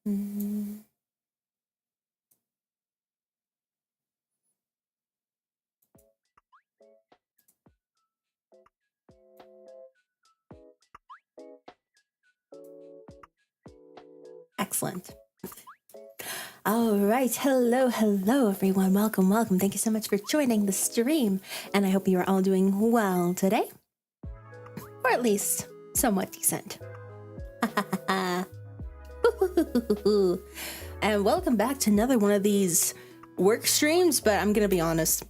Mm. Excellent. All right. Hello, everyone. Welcome. Thank you so much for joining the stream. And I hope you are all doing well today, or at least somewhat decent. And welcome back to another one of these work streams, but I'm gonna be honest.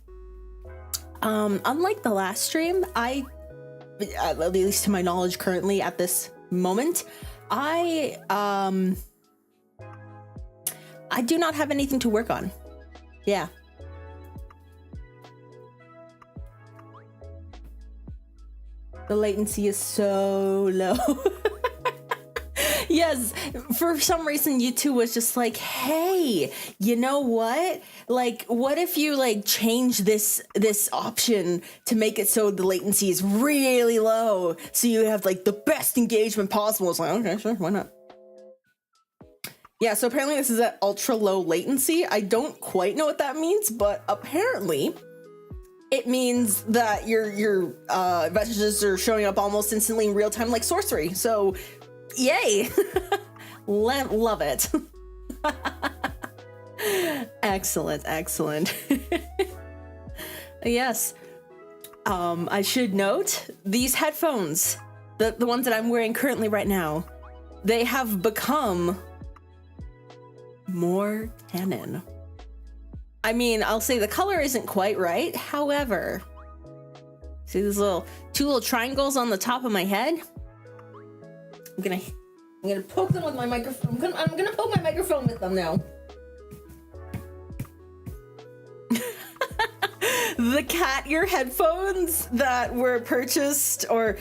Unlike the last stream, at least to my knowledge currently at this moment, I do not have anything to work on. Yeah. The latency is so low. Yes, for some reason YouTube was just like, hey, you know what? Like, what if you like change this option to make it so the latency is really low, so you have like the best engagement possible? It's like, okay, sure, why not? Yeah, so apparently this is at ultra low latency. I don't quite know what that means, but apparently it means that your messages are showing up almost instantly in real time, like sorcery. So, yay! Love it. Excellent, excellent. Yes. I should note these headphones, the ones that I'm wearing currently right now, they have become more canon. I mean, I'll say the color isn't quite right. However, see these two little triangles on the top of my head? I'm gonna poke them with my microphone. I'm gonna poke my microphone with them now. The cat ear headphones that were purchased, or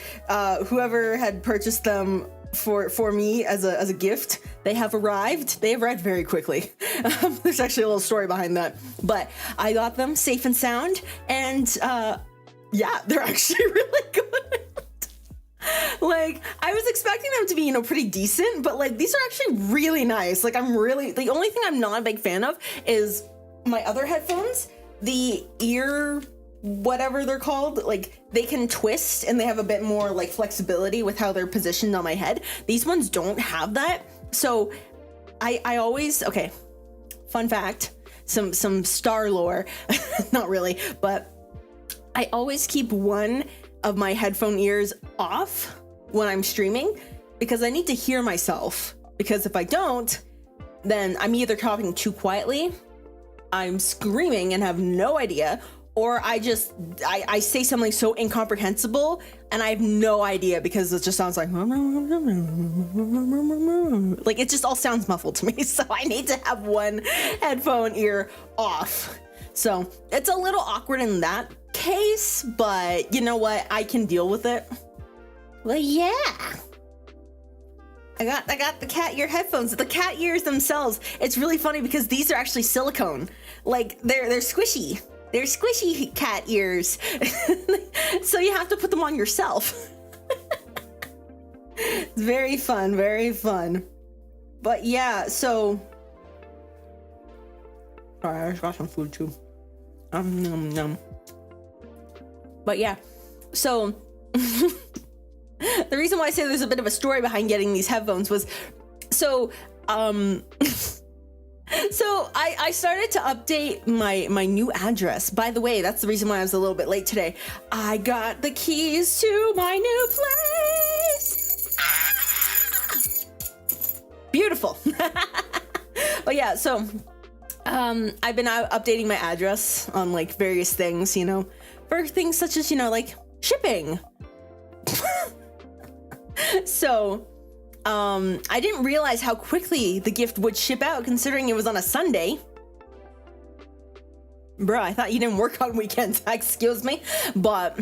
whoever had purchased them for me as a gift, they have arrived. They arrived very quickly. There's actually a little story behind that, but I got them safe and sound, and yeah, they're actually really good. Like, I was expecting them to be, pretty decent, but like these are actually really nice. Like, the only thing I'm not a big fan of is my other headphones, the ear, whatever they're called, like they can twist and they have a bit more like flexibility with how they're positioned on my head. These ones don't have that. So I always, okay, fun fact, some star lore, not really, but I always keep one of my headphone ears off when I'm streaming because I need to hear myself, because if I don't, then I'm either talking too quietly, I'm screaming and have no idea, or I say something so incomprehensible and I have no idea because it just sounds like it just all sounds muffled to me. So I need to have one headphone ear off. So it's a little awkward in that case, but you know what? I can deal with it. Well, yeah. I got the cat ear headphones. The cat ears themselves, it's really funny because these are actually silicone. Like they're squishy. They're squishy cat ears. So you have to put them on yourself. It's very fun, very fun. But yeah, so sorry, I just got some food too. Nom. But yeah, so the reason why I say there's a bit of a story behind getting these headphones was, so I started to update my new address. By the way, that's the reason why I was a little bit late today. I got the keys to my new place. Ah! Beautiful. But yeah, so I've been out updating my address on like various things, for things such as, like shipping. So I didn't realize how quickly the gift would ship out considering it was on a Sunday. Bruh, I thought you didn't work on weekends. Excuse me. But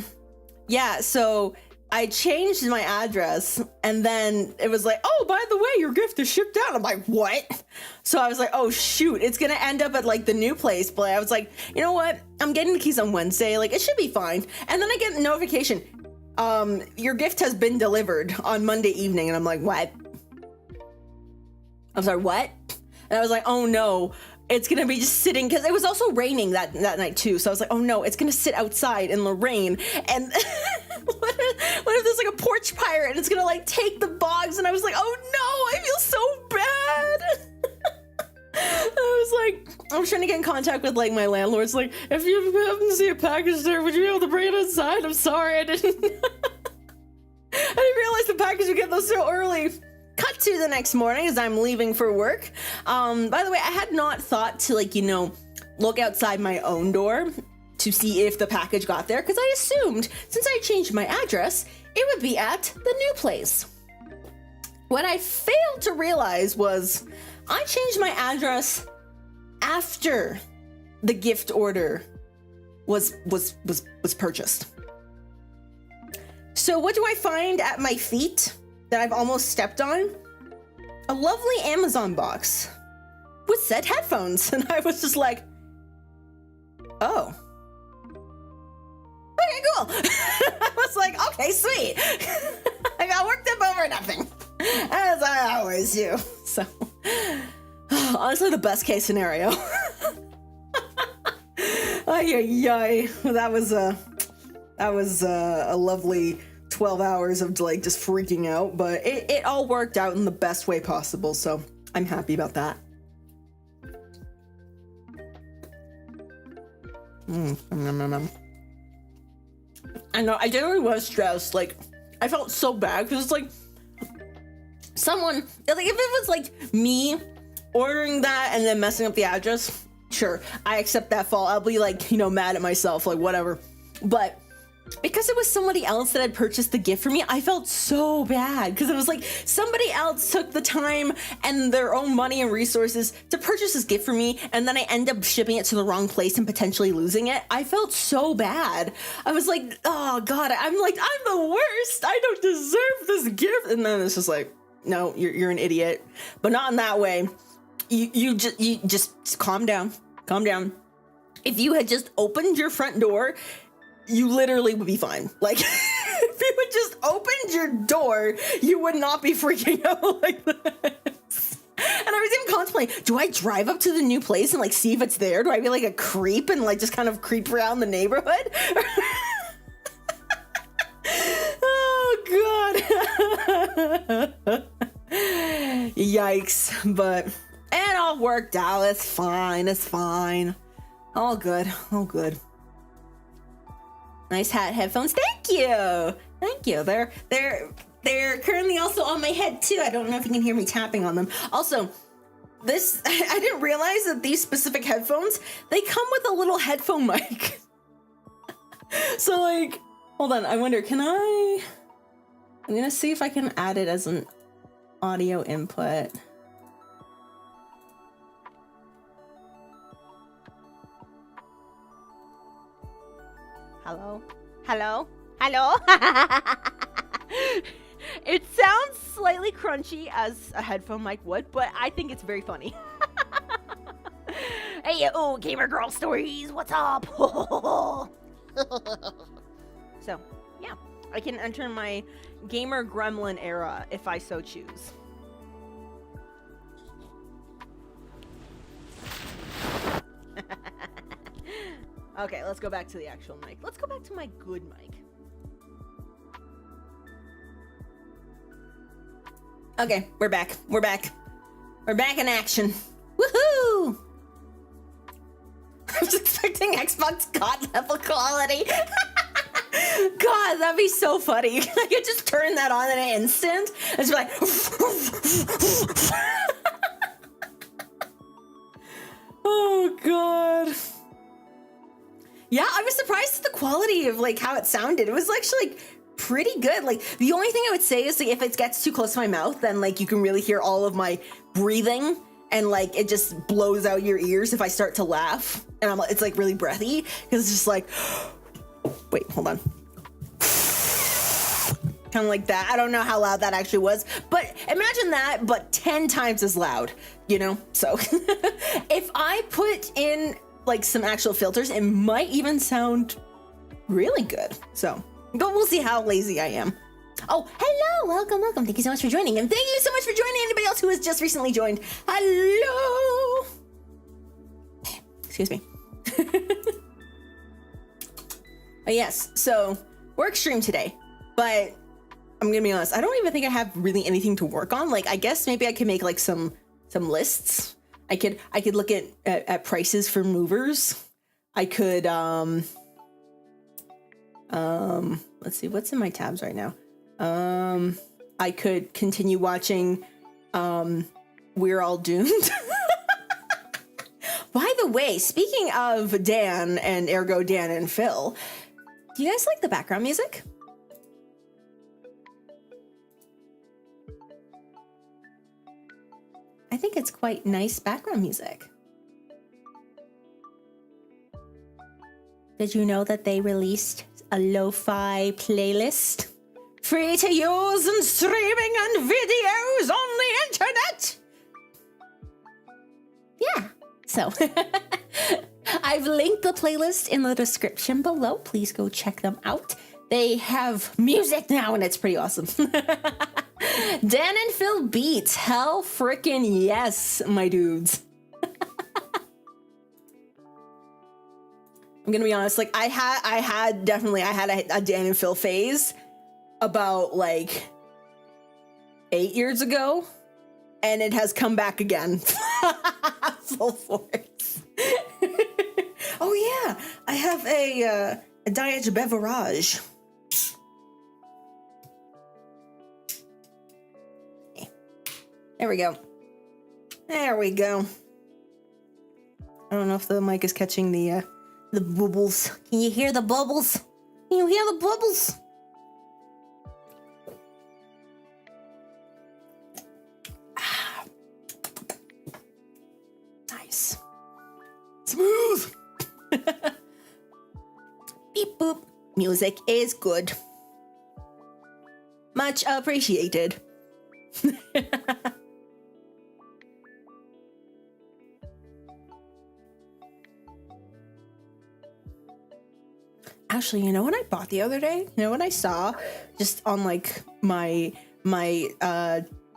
yeah, so I changed my address and then it was like, oh, by the way, your gift is shipped out. I'm like, what? So I was like, oh shoot, it's gonna end up at like the new place. But I was like, you know what? I'm getting the keys on Wednesday. Like, it should be fine. And then I get a notification. Your gift has been delivered on Monday evening. And I'm like, what? I'm sorry, what? And I was like, oh no, it's gonna be just sitting, because it was also raining that night too. So I was like, oh no, it's gonna sit outside in the rain. And what if there's like a porch pirate and it's gonna like take the box? And I was like, oh no, I feel so bad. I was trying to get in contact with like my landlord's, like, if you happen to see a package there, would you be able to bring it inside? I'm sorry, I didn't realize the package would get those so early. Cut to the next morning as I'm leaving for work. By the way, I had not thought to like, look outside my own door to see if the package got there, because I assumed since I changed my address, it would be at the new place. What I failed to realize was I changed my address after the gift order was purchased. So what do I find at my feet that I've almost stepped on? A lovely Amazon box with said headphones. And I was just like, oh. Okay, cool. I was like, okay, sweet. I got worked up over nothing, as I always do. So, honestly, the best case scenario. Ay. That was a lovely 12 hours of like just freaking out, but it all worked out in the best way possible. So I'm happy about that. I know, I generally was stressed. Like, I felt so bad because it's like someone, like, if it was like me ordering that and then messing up the address, sure, I accept that fault. I'll be like, you know, mad at myself, like whatever. But because it was somebody else that had purchased the gift for me, I felt so bad because it was like somebody else took the time and their own money and resources to purchase this gift for me, and then I end up shipping it to the wrong place and potentially losing it. I felt so bad. I was like, oh God, I'm the worst. I don't deserve this gift. And then it's just like, no, you're an idiot, but not in that way. You just calm down. If you had just opened your front door, you literally would be fine. Like, if you had just opened your door, you would not be freaking out like this. And I was even contemplating, do I drive up to the new place and like see if it's there? Do I be like a creep and like just kind of creep around the neighborhood? Oh God. Yikes. But it all worked out. It's fine. All good. Nice hat, headphones. Thank you. They're currently also on my head too. I don't know if you can hear me tapping on them. Also, this, I didn't realize that these specific headphones, they come with a little headphone mic. So like, hold on, I wonder, I'm gonna see if I can add it as an audio input. Hello? It sounds slightly crunchy as a headphone mic would, but I think it's very funny. Hey, gamer girl stories, what's up? So, yeah, I can enter my gamer gremlin era if I so choose. Okay, let's go back to the actual mic. Let's go back to my good mic. Okay, we're back. We're back in action. Woohoo! I was expecting Xbox God level quality. God, that'd be so funny. I could just turn that on in an instant. It's like, oh God. Yeah, I was surprised at the quality of like how it sounded. It was actually like pretty good. Like the only thing I would say is like if it gets too close to my mouth, then like you can really hear all of my breathing and like it just blows out your ears if I start to laugh. And it's like really breathy because it's just like, wait, hold on. Kind of like that. I don't know how loud that actually was, but imagine that, but 10 times as loud, you know? So if I put in like some actual filters, it might even sound really good. So, but we'll see how lazy I am. Oh, hello, welcome. Thank you so much for joining, and thank you so much for joining anybody else who has just recently joined. Hello. Excuse me. But yes, so work stream today, but I'm gonna be honest, I don't even think I have really anything to work on. Like, I guess maybe I could make like some lists. I could look at prices for movers. I could let's see what's in my tabs right now. I could continue watching We're All Doomed. By the way, speaking of Dan and ergo Dan and Phil, do you guys like the background music? I think it's quite nice background music. Did you know that they released a lo-fi playlist free to use and streaming and videos on the internet. Yeah. So I've linked the playlist in the description below. Please go check them out. They have music now, and it's pretty awesome. Dan and Phil beats. Hell frickin' yes, my dudes. I'm gonna be honest, like I had a Dan and Phil phase about like 8 years ago, and it has come back again. Full force. Oh yeah, I have a diet beverage. There we go. There we go. I don't know if the mic is catching the bubbles. Can you hear the bubbles? Can you hear the bubbles? Ah. Nice. Smooth. Beep boop. Music is good. Much appreciated. Actually, you know what I bought the other day? You know what I saw just on like my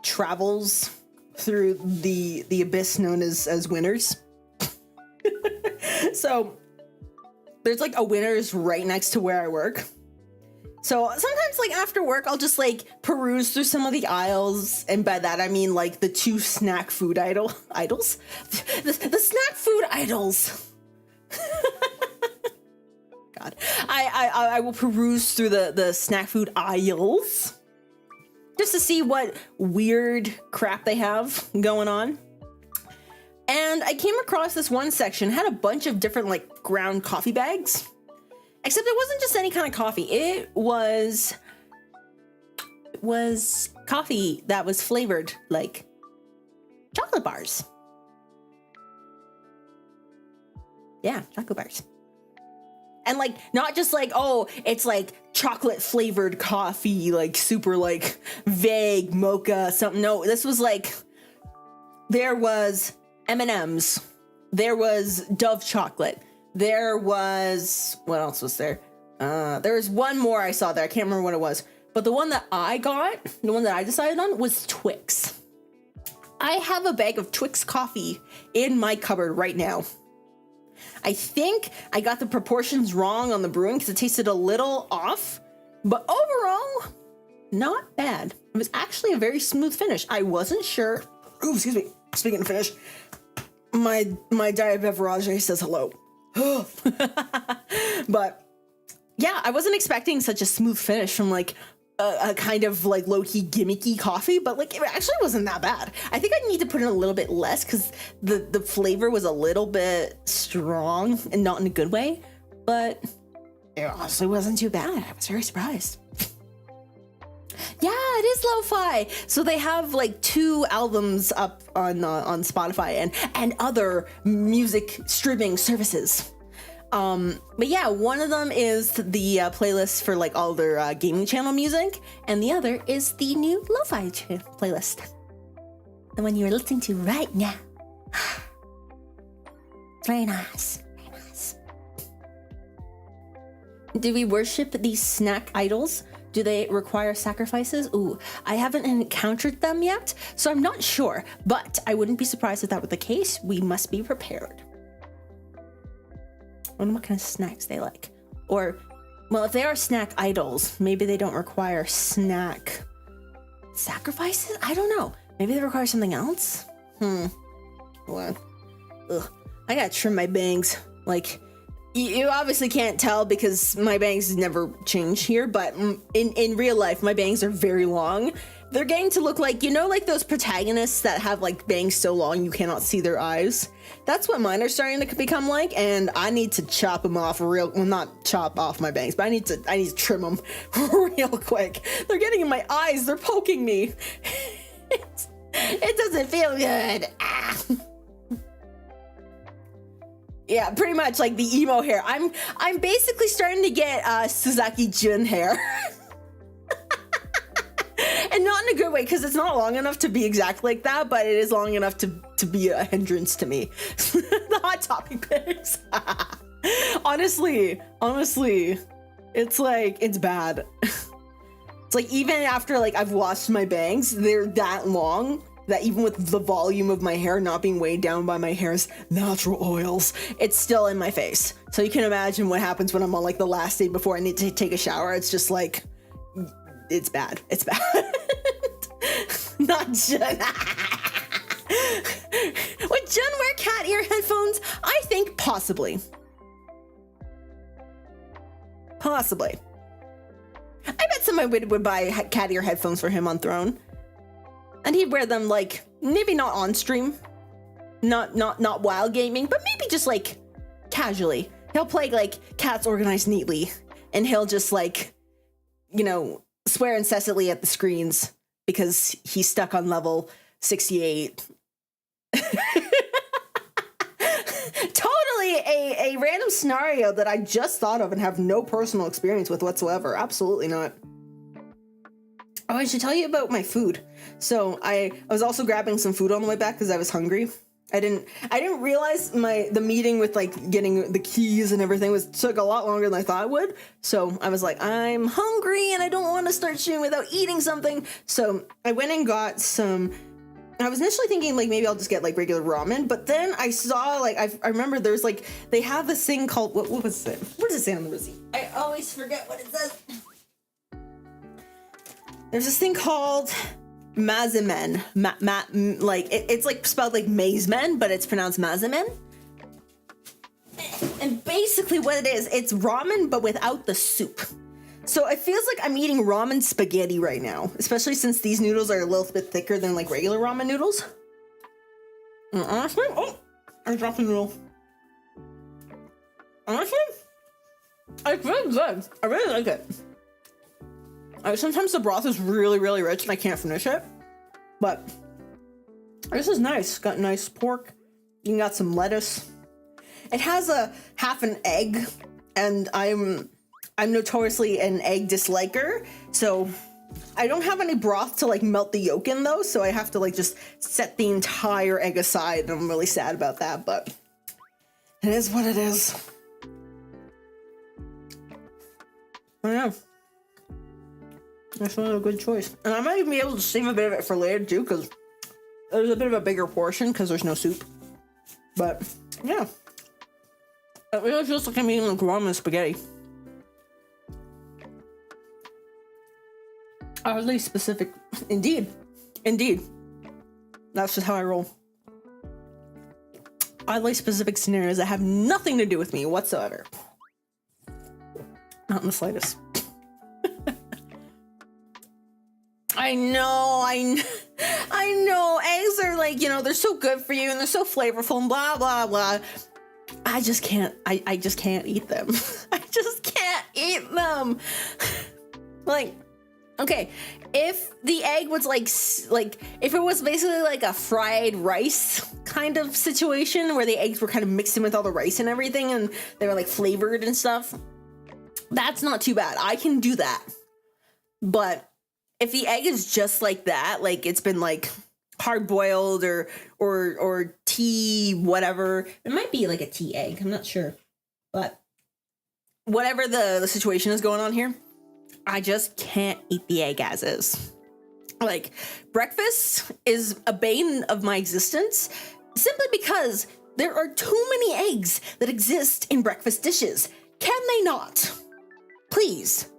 travels through the abyss known as Winners? So there's like a Winners right next to where I work. So sometimes like after work, I'll just like peruse through some of the aisles. And by that, I mean like the two snack food idols. The snack food idols. God. I will peruse through the snack food aisles just to see what weird crap they have going on. And I came across this one section, had a bunch of different like ground coffee bags. Except it wasn't just any kind of coffee. It was coffee that was flavored like chocolate bars. Yeah, chocolate bars. And like, not just like, oh, it's like chocolate flavored coffee, like super like vague mocha something. No, this was like, there was M&Ms. There was Dove chocolate. There was, what else was there? There was one more I saw there. I can't remember what it was. But the one that I got, the one that I decided on was Twix. I have a bag of Twix coffee in my cupboard right now. I think I got the proportions wrong on the brewing because it tasted a little off, but overall, not bad. It was actually a very smooth finish. I wasn't sure. Ooh, excuse me. Speaking of finish, my diet beverage says hello. But yeah, I wasn't expecting such a smooth finish from like a kind of like low-key gimmicky coffee, but like it actually wasn't that bad. I think I need to put in a little bit less because the flavor was a little bit strong and not in a good way, but it honestly wasn't too bad. I was very surprised. Yeah, it is lo-fi. So they have like 2 albums up on Spotify and other music streaming services. But yeah, one of them is the playlist for like all their gaming channel music, and the other is the new lo-fi playlist, the one you're listening to right now. It's very nice, very nice. Do we worship these snack idols? Do they require sacrifices? Ooh, I haven't encountered them yet, so I'm not sure, but I wouldn't be surprised if that were the case. We must be prepared. I wonder what kind of snacks they like. Or, well, if they are snack idols, maybe they don't require snack sacrifices? I don't know. Maybe they require something else? Hold on. Ugh. I gotta trim my bangs. Like, you obviously can't tell because my bangs never change here, but in real life, my bangs are very long. They're getting to look like, you know, like those protagonists that have like bangs so long you cannot see their eyes. That's what mine are starting to become like, and I need to chop them off well, not chop off my bangs, but I need to trim them real quick. They're getting in my eyes. They're poking me. It doesn't feel good. Ah. Yeah, pretty much like the emo hair. I'm basically starting to get Suzaki Jun hair. And not in a good way, because it's not long enough to be exactly like that, but it is long enough to be a hindrance to me. The Hot Topic pics. Honestly, it's like, it's bad. It's like, even after like I've washed my bangs, they're that long that even with the volume of my hair not being weighed down by my hair's natural oils, it's still in my face. So you can imagine what happens when I'm on like the last day before I need to take a shower. It's just like, it's bad. It's bad. Not just... Would Jen wear cat ear headphones? I think possibly. Possibly. I bet somebody would buy cat ear headphones for him on Throne. And he'd wear them like, maybe not on stream. Not while gaming, but maybe just like casually. He'll play like Cats Organized Neatly. And he'll just like, you know, swear incessantly at the screens because he's stuck on level 68. Totally a random scenario that I just thought of and have no personal experience with whatsoever. Absolutely not. Oh, I should tell you about my food. So I was also grabbing some food on the way back because I was hungry. I didn't realize the meeting with like getting the keys and everything took a lot longer than I thought it would. So I was like, I'm hungry and I don't want to start shooting without eating something. So I went and got some. I was initially thinking like maybe I'll just get like regular ramen, but then I saw like I remember there's like they have this thing called what was it? What does it say on the receipt? I always forget what it says. There's this thing called mazemen. Like it's like spelled like mazemen, but it's pronounced mazemen. And basically what it is, it's ramen but without the soup. So it feels like I'm eating ramen spaghetti right now, especially since these noodles are a little bit thicker than like regular ramen noodles. And honestly, oh, I dropped a noodle. Honestly, it's really good. I really like it. Sometimes the broth is really, really rich and I can't finish it, but this is nice. Got nice pork. You got some lettuce. It has a half an egg, and I'm notoriously an egg disliker, so I don't have any broth to like melt the yolk in though, so I have to like just set the entire egg aside, and I'm really sad about that, but it is what it is. I know. That's not a good choice. And I might even be able to save a bit of it for later too, because there's a bit of a bigger portion because there's no soup. But yeah. It really feels like I'm eating like ramen spaghetti. Oddly specific. Indeed. That's just how I roll. Oddly specific scenarios that have nothing to do with me whatsoever. Not in the slightest. I know. Eggs are like, you know, they're so good for you and they're so flavorful and blah, blah, blah. I just can't eat them. I just can't eat them. Like, okay, if the egg was like if it was basically like a fried rice kind of situation where the eggs were kind of mixed in with all the rice and everything and they were like flavored and stuff, that's not too bad. I can do that. But if the egg is just like that, like it's been like hard boiled or tea, whatever, it might be like a tea egg. I'm not sure, but whatever the situation is going on here, I just can't eat the egg as is. Like, breakfast is a bane of my existence simply because there are too many eggs that exist in breakfast dishes. Can they not? Please.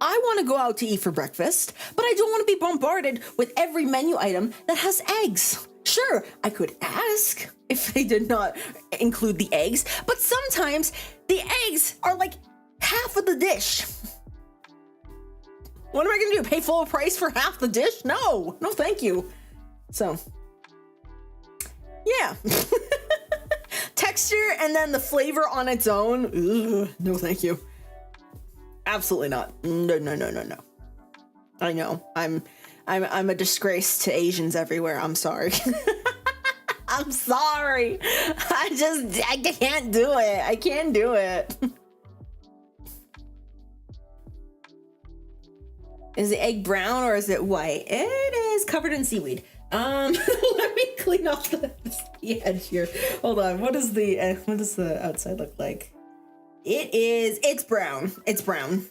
I want to go out to eat for breakfast, but I don't want to be bombarded with every menu item that has eggs. Sure, I could ask if they did not include the eggs, but sometimes the eggs are like half of the dish. What am I gonna do? Pay full price for half the dish? No, thank you. So, yeah. Texture and then the flavor on its own. Ugh, no, thank you. Absolutely not. No. I know. I'm a disgrace to Asians everywhere. I'm sorry. I'm sorry. I can't do it. I can't do it. I Is the egg brown or is it white? It is covered in seaweed. Let me clean off the edge here. Hold on. What does the outside look like? It's brown. It's brown.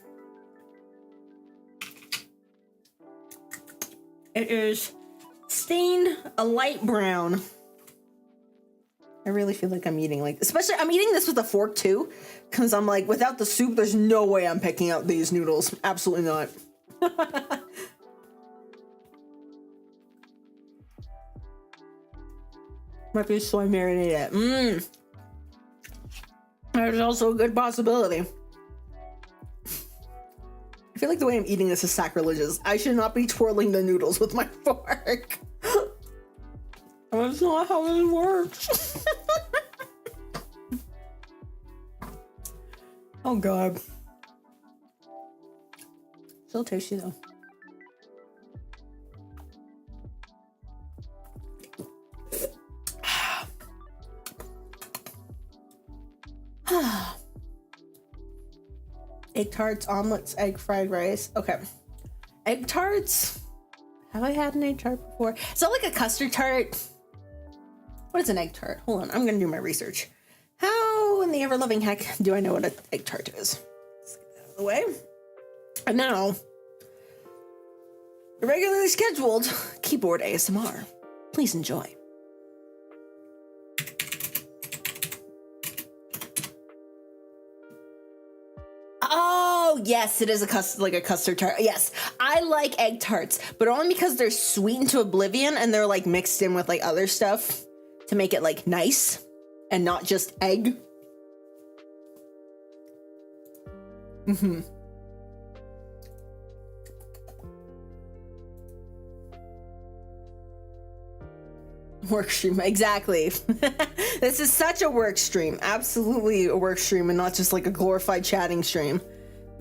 It is stained a light brown. I really feel like I'm eating especially I'm eating this with a fork too, because I'm like, without the soup, there's no way I'm picking out these noodles. Absolutely not. Might be soy marinated. There's also a good possibility. I feel like the way I'm eating this is sacrilegious. I should not be twirling the noodles with my fork. That's not how it works. Oh God. Still tasty though. Egg tarts, omelets, egg fried rice. Okay. Egg tarts. Have I had an egg tart before? Is that like a custard tart? What is an egg tart? Hold on, I'm gonna do my research. How in the ever-loving heck do I know what an egg tart is? Let's get that out of the way. And now, regularly scheduled keyboard ASMR. Please enjoy. Oh, yes, it is a custard tart. Yes, I like egg tarts, but only because they're sweetened to oblivion and they're like mixed in with like other stuff to make it like nice and not just egg. Mm-hmm. Work stream, exactly. This is such a work stream. Absolutely a work stream and not just like a glorified chatting stream.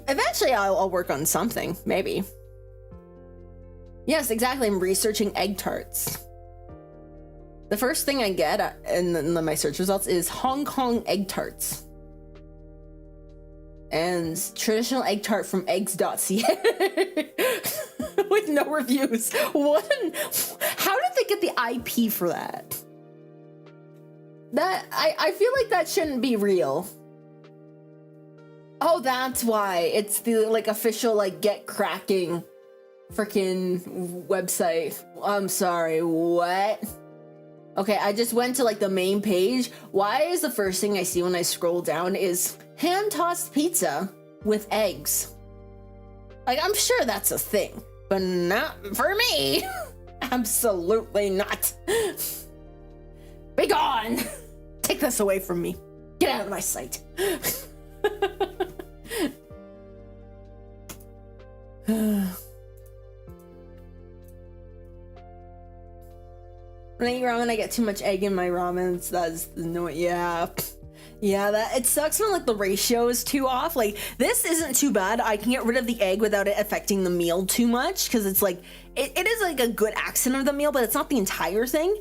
Eventually I'll work on something, maybe. Yes, exactly. I'm researching egg tarts. The first thing I get in my search results is Hong Kong egg tarts. And traditional egg tart from eggs.ca. With no reviews. How did they get the IP for that? I feel like that shouldn't be real. Oh, that's why. It's the like official like get cracking freaking website. I'm sorry, what? Okay, I just went to like the main page. Why is the first thing I see when I scroll down is hand-tossed pizza with eggs? Like, I'm sure that's a thing, but not for me. Absolutely not. Be gone. Take this away from me. Get out of my sight. When I eat ramen, I get too much egg in my ramens. That's no, yeah, that it sucks when like the ratio is too off. Like this isn't too bad. I can get rid of the egg without it affecting the meal too much because it's like it is like a good accent of the meal, but it's not the entire thing,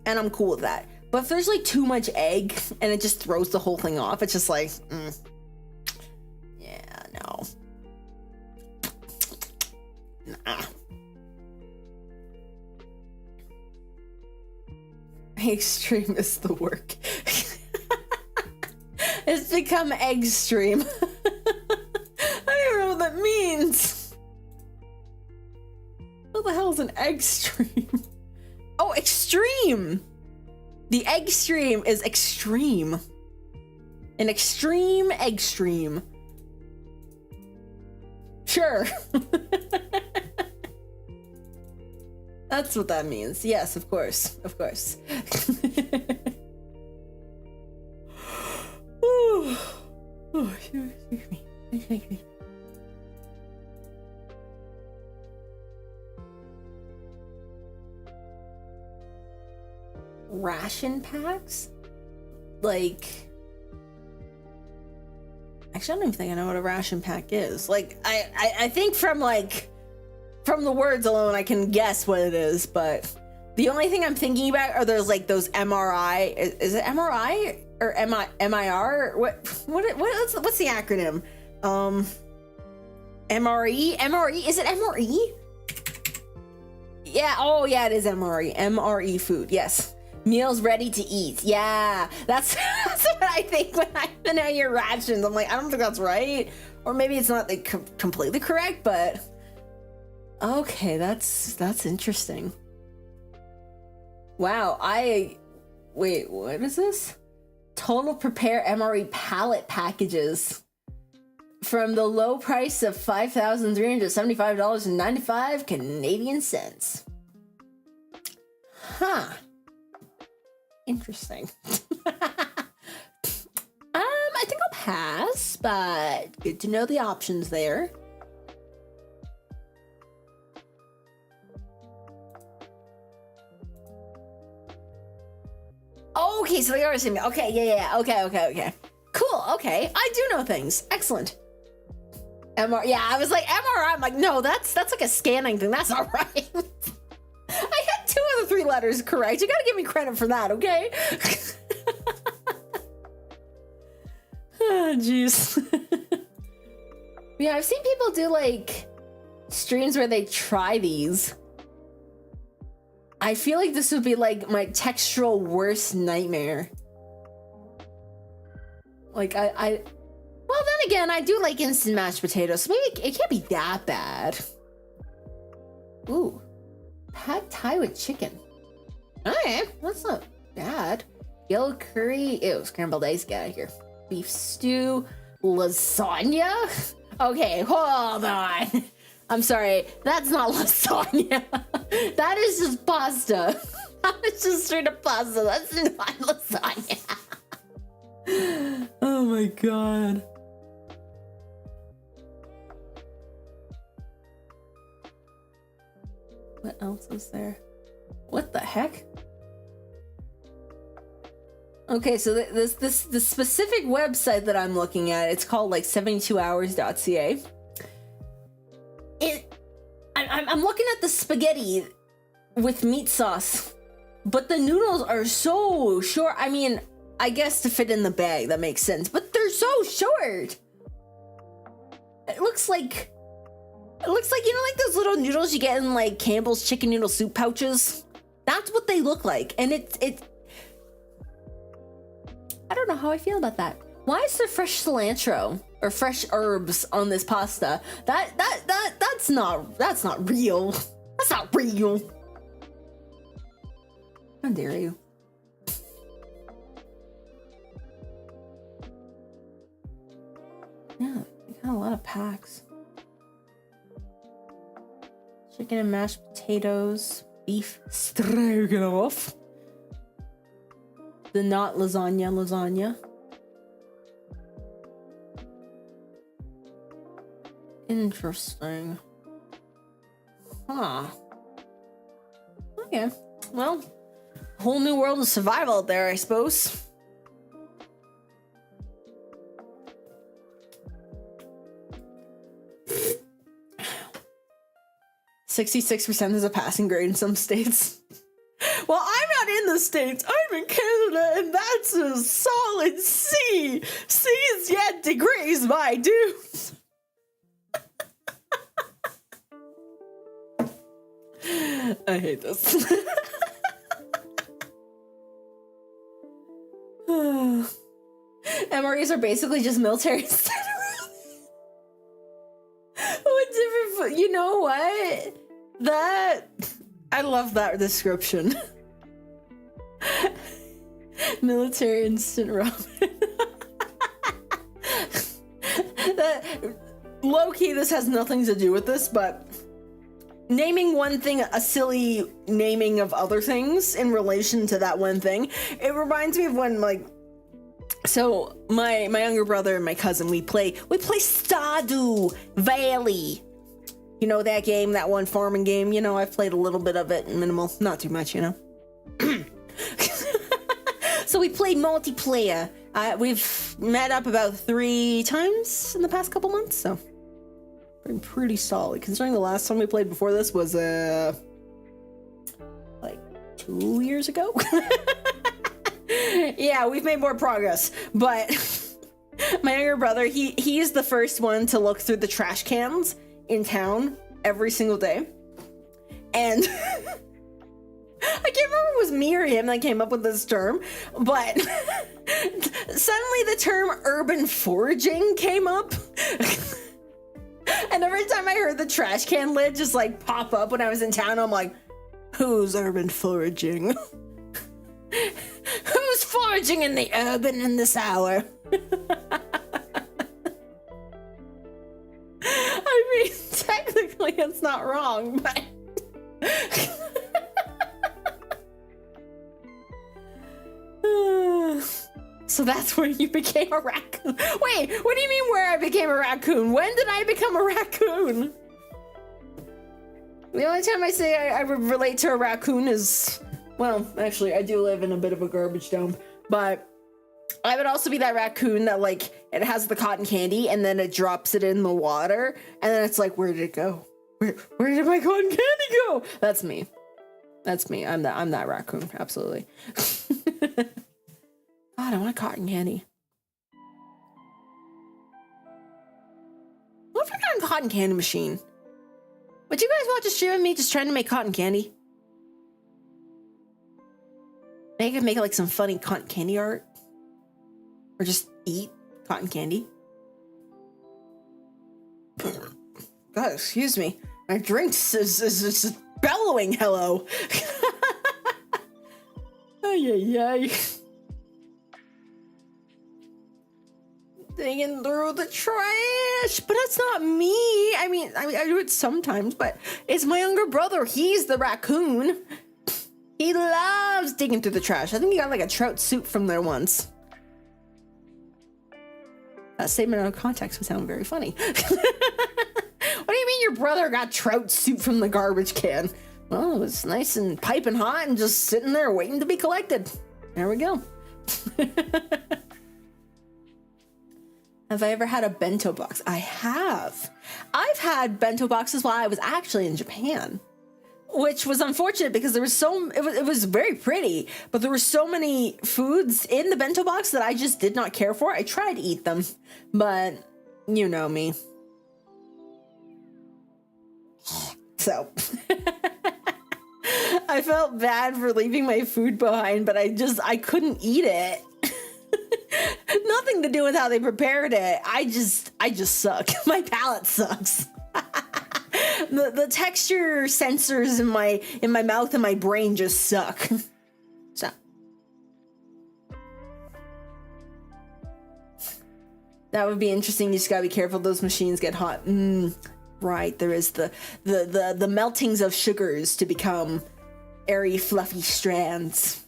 and I'm cool with that. But if there's like too much egg and it just throws the whole thing off, it's just like, yeah, no, nah. Extreme is the work. It's become egg stream. I don't even know what that means. What the hell is an egg stream? Oh, extreme. The egg stream is extreme. An extreme egg stream. Sure. That's what that means. Yes, of course. Of course. Excuse me. Excuse me. Ration packs? Like... Actually, I don't even think I know what a ration pack is. Like, I think from the words alone, I can guess what it is, but the only thing I'm thinking about are those like those MRI. Is it MRI or MIR? What's the acronym? MRE? MRE? Is it MRE? Yeah, oh yeah, it is MRE. MRE food, yes. Meals ready to eat. Yeah, that's what I think when I hear rations. I'm like, I don't think that's right. Or maybe it's not like completely correct, but okay, that's interesting. Wow, wait, what is this? Total prepare MRE pallet packages from the low price of $5,375.95 Canadian cents. Huh. Interesting. I think I'll pass, but good to know the options there. Okay, so they are saying, okay, yeah, okay. Cool, okay, I do know things. Excellent. Yeah, I was like, MRI, I'm like, no, that's like a scanning thing, that's not right. I had 2 of the 3 letters correct. You gotta give me credit for that, okay? Oh, jeez. Yeah, I've seen people do like streams where they try these. I feel like this would be like my textural worst nightmare. Like well then again, I do like instant mashed potatoes, so maybe it can't be that bad. Ooh, pad thai with chicken. Okay, that's not bad. Yellow curry, ew, scrambled eggs, get out of here. Beef stew, lasagna? Okay, hold on. I'm sorry, that's not lasagna. That is just pasta. That is just straight up pasta. That's not lasagna. Oh my god. What else is there? What the heck? Okay, so this specific website that I'm looking at, it's called like 72hours.ca. I'm looking at the spaghetti with meat sauce, but the noodles are so short. I mean, I guess to fit in the bag, that makes sense, but they're so short. It looks like, you know, like those little noodles you get in like Campbell's chicken noodle soup pouches? That's what they look like, and it I don't know how I feel about that. Why is there fresh cilantro or fresh herbs on this pasta? That's not real. That's not real. How dare you? Yeah, they got a lot of packs. Chicken and mashed potatoes, beef stroganoff. The not lasagna. Interesting. Huh. Okay. Well, whole new world of survival out there, I suppose. .66% is a passing grade in some states. Well, I'm not in the States. I'm in Canada, and that's a solid C. C's yet degrees my dues. I hate this. MREs are basically just military. What different? You know what? I love that description. Military instant ramen. Low-key, this has nothing to do with this, but naming one thing a silly naming of other things in relation to that one thing, it reminds me of when, like, so my younger brother and my cousin, we play Stardew Valley. You know that game, that one farming game? You know, I've played a little bit of it, minimal, not too much, you know? So we played multiplayer. We've met up about 3 times in the past couple months, so been pretty solid. Considering the last time we played before this was, like 2 years ago? Yeah, we've made more progress, but my younger brother, he's the first one to look through the trash cans in town every single day. And I can't remember if it was me or him that came up with this term, but suddenly the term urban foraging came up. And every time I heard the trash can lid just like pop up when I was in town, I'm like, who's urban foraging? Who's foraging in the urban in this hour? I mean, technically it's not wrong, but so that's where you became a raccoon. Wait, what do you mean where I became a raccoon? When did I become a raccoon? The only time I say I would relate to a raccoon is, well, actually, I do live in a bit of a garbage dump, but I would also be that raccoon that, like, it has the cotton candy and then it drops it in the water, and then it's like, where did it go? Where did my cotton candy go? That's me. That's me. I'm that raccoon. Absolutely. God, I want cotton candy. What if I got a cotton candy machine? Would you guys watch a stream of me just trying to make cotton candy? Maybe I could make like some funny cotton candy art. Or just eat cotton candy. God, excuse me. My drink is bellowing hello. Ay, ay, ay. Digging through the trash, but that's not me. I mean, I do it sometimes, but it's my younger brother. He's the raccoon. He loves digging through the trash. I think he got like a trout soup from there once. That statement out of context would sound very funny. What do you mean your brother got trout soup from the garbage can? Well, it was nice and piping hot and just sitting there waiting to be collected. There we go. Have I ever had a bento box? I have. I've had bento boxes while I was actually in Japan, which was unfortunate because there was it was very pretty, but there were so many foods in the bento box that I just did not care for. I tried to eat them, but you know me. So I felt bad for leaving my food behind, but I couldn't eat it. Nothing to do with how they prepared it. I just suck. My palate sucks. The texture sensors in my mouth and my brain just suck. So that would be interesting. You just gotta be careful. Those machines get hot. Right. There is the meltings of sugars to become airy, fluffy strands.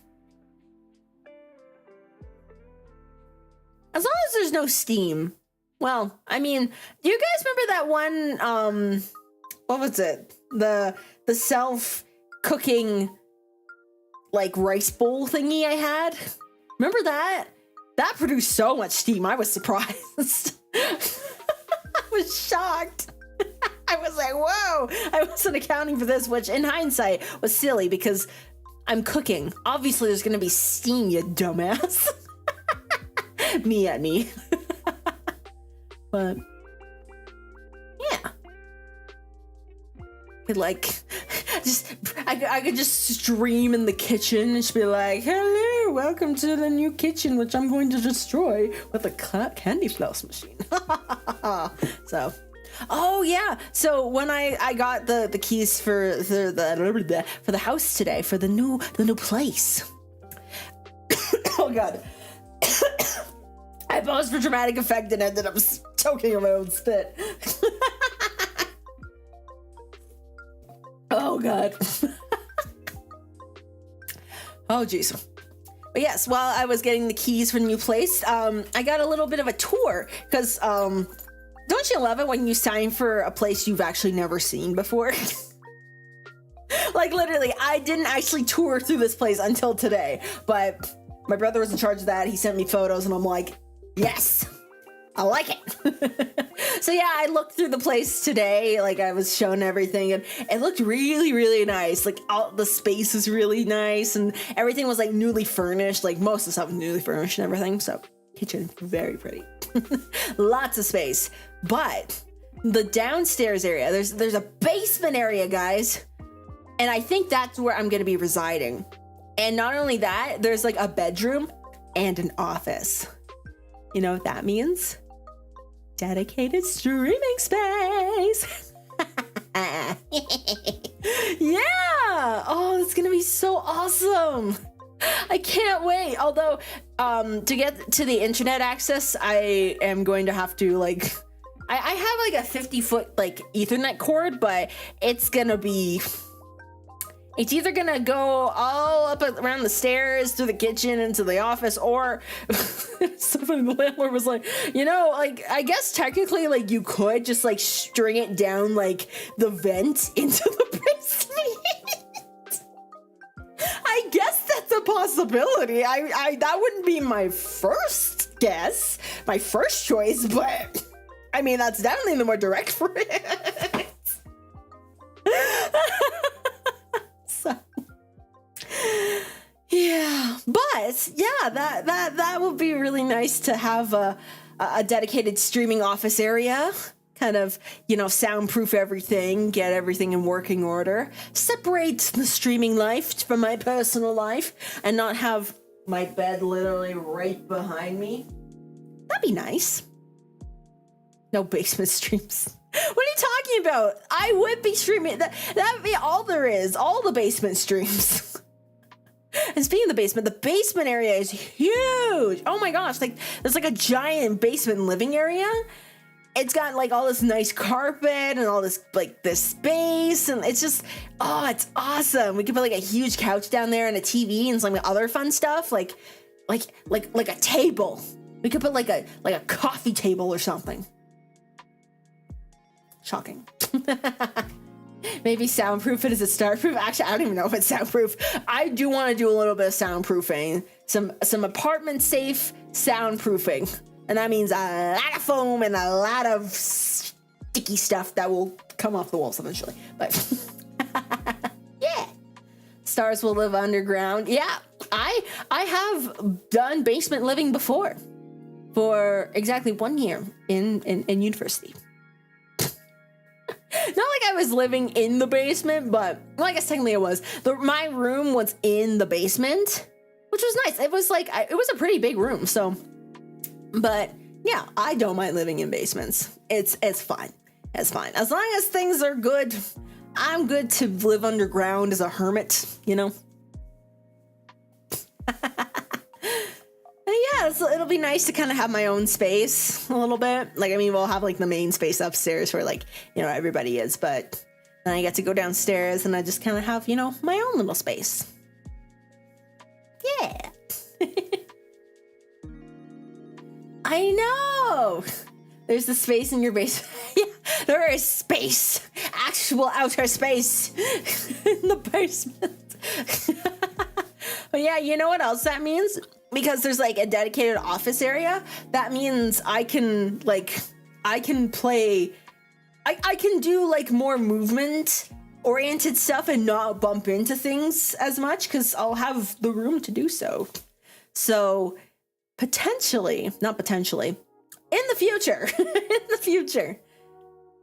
As long as there's no steam. Well, I mean, do you guys remember that one, what was it? The self-cooking, like, rice bowl thingy I had? Remember that? That produced so much steam, I was surprised. I was shocked. I was like, whoa! I wasn't accounting for this, which in hindsight was silly because I'm cooking. Obviously there's gonna be steam, you dumbass. Me at me. But yeah, could like I could just stream in the kitchen and just be like, hello, welcome to the new kitchen, which I'm going to destroy with a candy floss machine. So oh yeah, so when I got the keys for the house today, for the new place. Oh god. I paused for dramatic effect and ended up choking on my own spit. Oh god. Oh jeez. But yes, while I was getting the keys for the new place, I got a little bit of a tour because don't you love it when you sign for a place you've actually never seen before? Like literally, I didn't actually tour through this place until today, but my brother was in charge of that. He sent me photos and I'm like, yes, I like it. So yeah, I looked through the place today. Like I was shown everything and it looked really, really nice. Like all the space was really nice and everything was like newly furnished. Like most of the stuff was newly furnished and everything. So kitchen, very pretty. Lots of space. But the downstairs area. There's a basement area, guys. And I think that's where I'm gonna be residing. And not only that, there's like a bedroom and an office. You know what that means? Dedicated streaming space. Yeah! Oh, it's gonna be so awesome. I can't wait. Although, to get to the internet access, I am going to have to like, I have like a 50-foot like Ethernet cord, but it's gonna be, it's either gonna go all up around the stairs to the kitchen into the office, or something. The landlord was like, you know, like, I guess technically like you could just like string it down like the vent into the basement. I guess that's a possibility. I that wouldn't be my first guess, my first choice, but I mean, that's definitely the more direct route. So, yeah, but yeah, that would be really nice to have a dedicated streaming office area. Kind of, you know, soundproof everything, get everything in working order, separate the streaming life from my personal life, and not have my bed literally right behind me. That'd be nice. No basement streams. What are you talking about? I would be streaming. That would be all there is. All the basement streams. And speaking of the basement area is huge. Oh my gosh. Like, there's like a giant basement living area. It's got like all this nice carpet and all this like this space, and it's just, oh, it's awesome. We could put like a huge couch down there and a TV and some other fun stuff, like a table. We could put like a coffee table or something. Shocking. Maybe soundproof it. Is it starproof? Actually, I don't even know if it's soundproof. I do want to do a little bit of soundproofing. Some apartment safe soundproofing. And that means a lot of foam and a lot of sticky stuff that will come off the walls eventually. But yeah, stars will live underground. Yeah, I have done basement living before for exactly 1 year in university. Not like I was living in the basement, but well, I guess technically it was. My room was in the basement, which was nice. It was like, it was a pretty big room, so. But yeah, I don't mind living in basements. It's fine. It's fine. As long as things are good, I'm good to live underground as a hermit, you know? Yeah, so it'll be nice to kind of have my own space a little bit. Like, I mean, we'll have like the main space upstairs where like, you know, everybody is, but then I get to go downstairs and I just kind of have, you know, my own little space. Yeah. I know. There's the space in your basement. Yeah, there is space. Actual outer space in the basement. But yeah, you know what else that means? Because there's like a dedicated office area, that means I can play, I can do like more movement oriented stuff and not bump into things as much because I'll have the room to do so. So potentially, not potentially, in the future,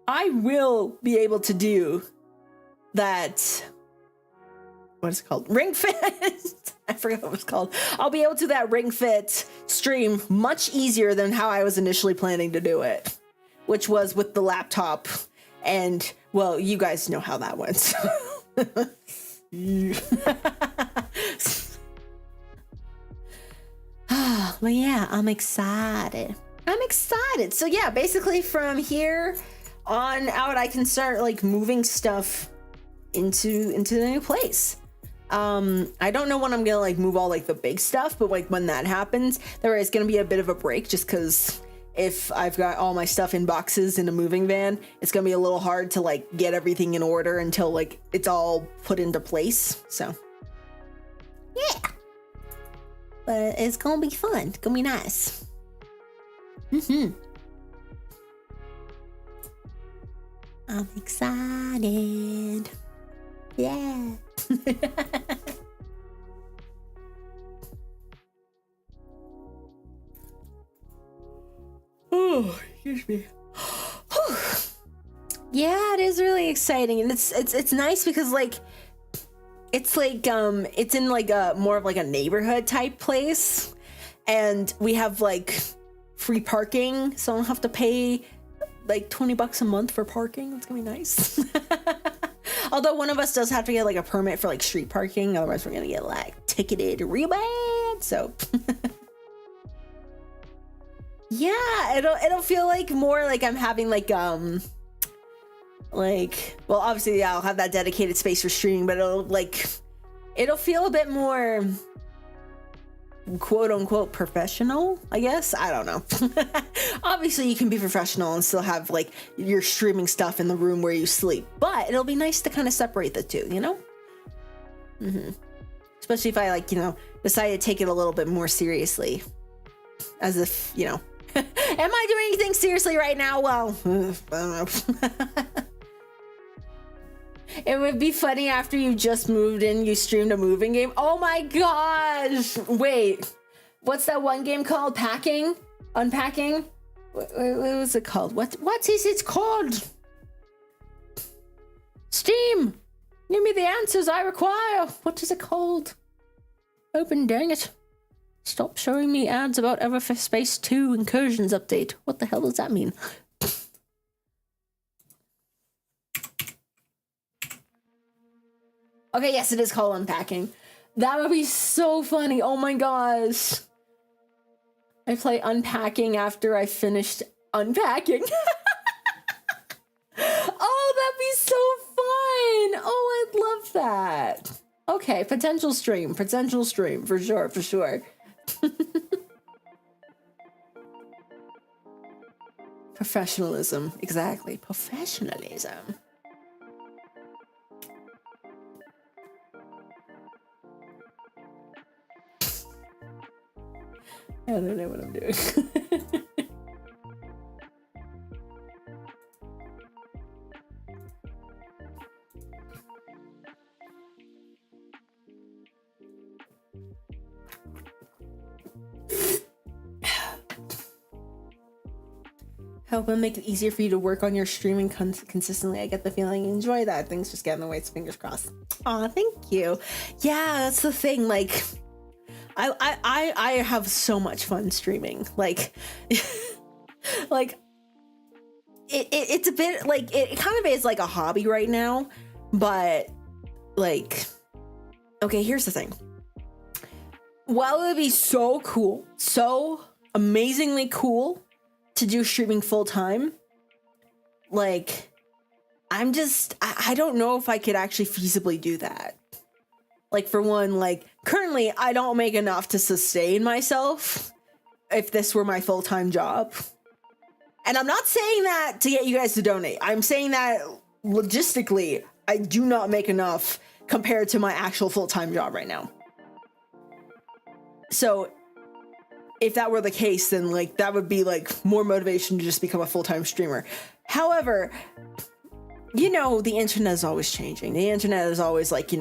I will be able to do that. What is it called? Ring Fit. I forgot what it was called. I'll be able to do that Ring Fit stream much easier than how I was initially planning to do it, which was with the laptop. And well, you guys know how that went. But yeah, I'm excited. So yeah, basically from here on out, I can start like moving stuff into the new place. I don't know when I'm gonna like move all like the big stuff, but like when that happens, there is gonna be a bit of a break just because if I've got all my stuff in boxes in a moving van, it's gonna be a little hard to like get everything in order until like it's all put into place. So yeah, but it's gonna be fun. It's gonna be nice. I'm excited. Yeah. Oh, excuse me. Yeah, it is really exciting, and it's nice because like it's in like a more of like a neighborhood type place, and we have like free parking, so I don't have to pay like $20 a month for parking. It's gonna be nice. Although one of us does have to get like a permit for like street parking, otherwise we're gonna get like ticketed real bad. So yeah, it'll feel like more like I'm having like well, obviously, yeah, I'll have that dedicated space for streaming, but it'll feel a bit more quote unquote professional, I guess. I don't know. Obviously, you can be professional and still have like your streaming stuff in the room where you sleep, but it'll be nice to kind of separate the two, you know? Especially if I like, decide to take it a little bit more seriously, as if, am I doing anything seriously right now? Well, I don't know. It would be funny after you just moved in, you streamed a moving game. Oh my gosh! Wait, what's that one game called? Packing? Unpacking? What was it called? What is it called? Steam! Give me the answers I require. What is it called? Open, dang it. Stop showing me ads about Everspace 2 Incursions update. What the hell does that mean? Okay, yes, it is called Unpacking. That would be so funny. Oh my gosh. I play Unpacking after I finished unpacking. Oh, that'd be so fun. Oh, I'd love that. Okay, potential stream, for sure. Professionalism, exactly. Professionalism. I don't know what I'm doing. Help and make it easier for you to work on your streaming consistently. I get the feeling you enjoy that. Things just get in the way. It's fingers crossed. Aw, thank you. Yeah, that's the thing. Like, I have so much fun streaming. Like, it's a bit like it kind of is like a hobby right now, but like, okay, here's the thing. While it would be so cool, so amazingly cool to do streaming full time, like, I don't know if I could actually feasibly do that. Like, for one, like, currently I don't make enough to sustain myself if this were my full-time job. And I'm not saying that to get you guys to donate. I'm saying that logistically, I do not make enough compared to my actual full-time job right now. So if that were the case, then like that would be like more motivation to just become a full-time streamer. However, the internet is always changing. The internet is always like,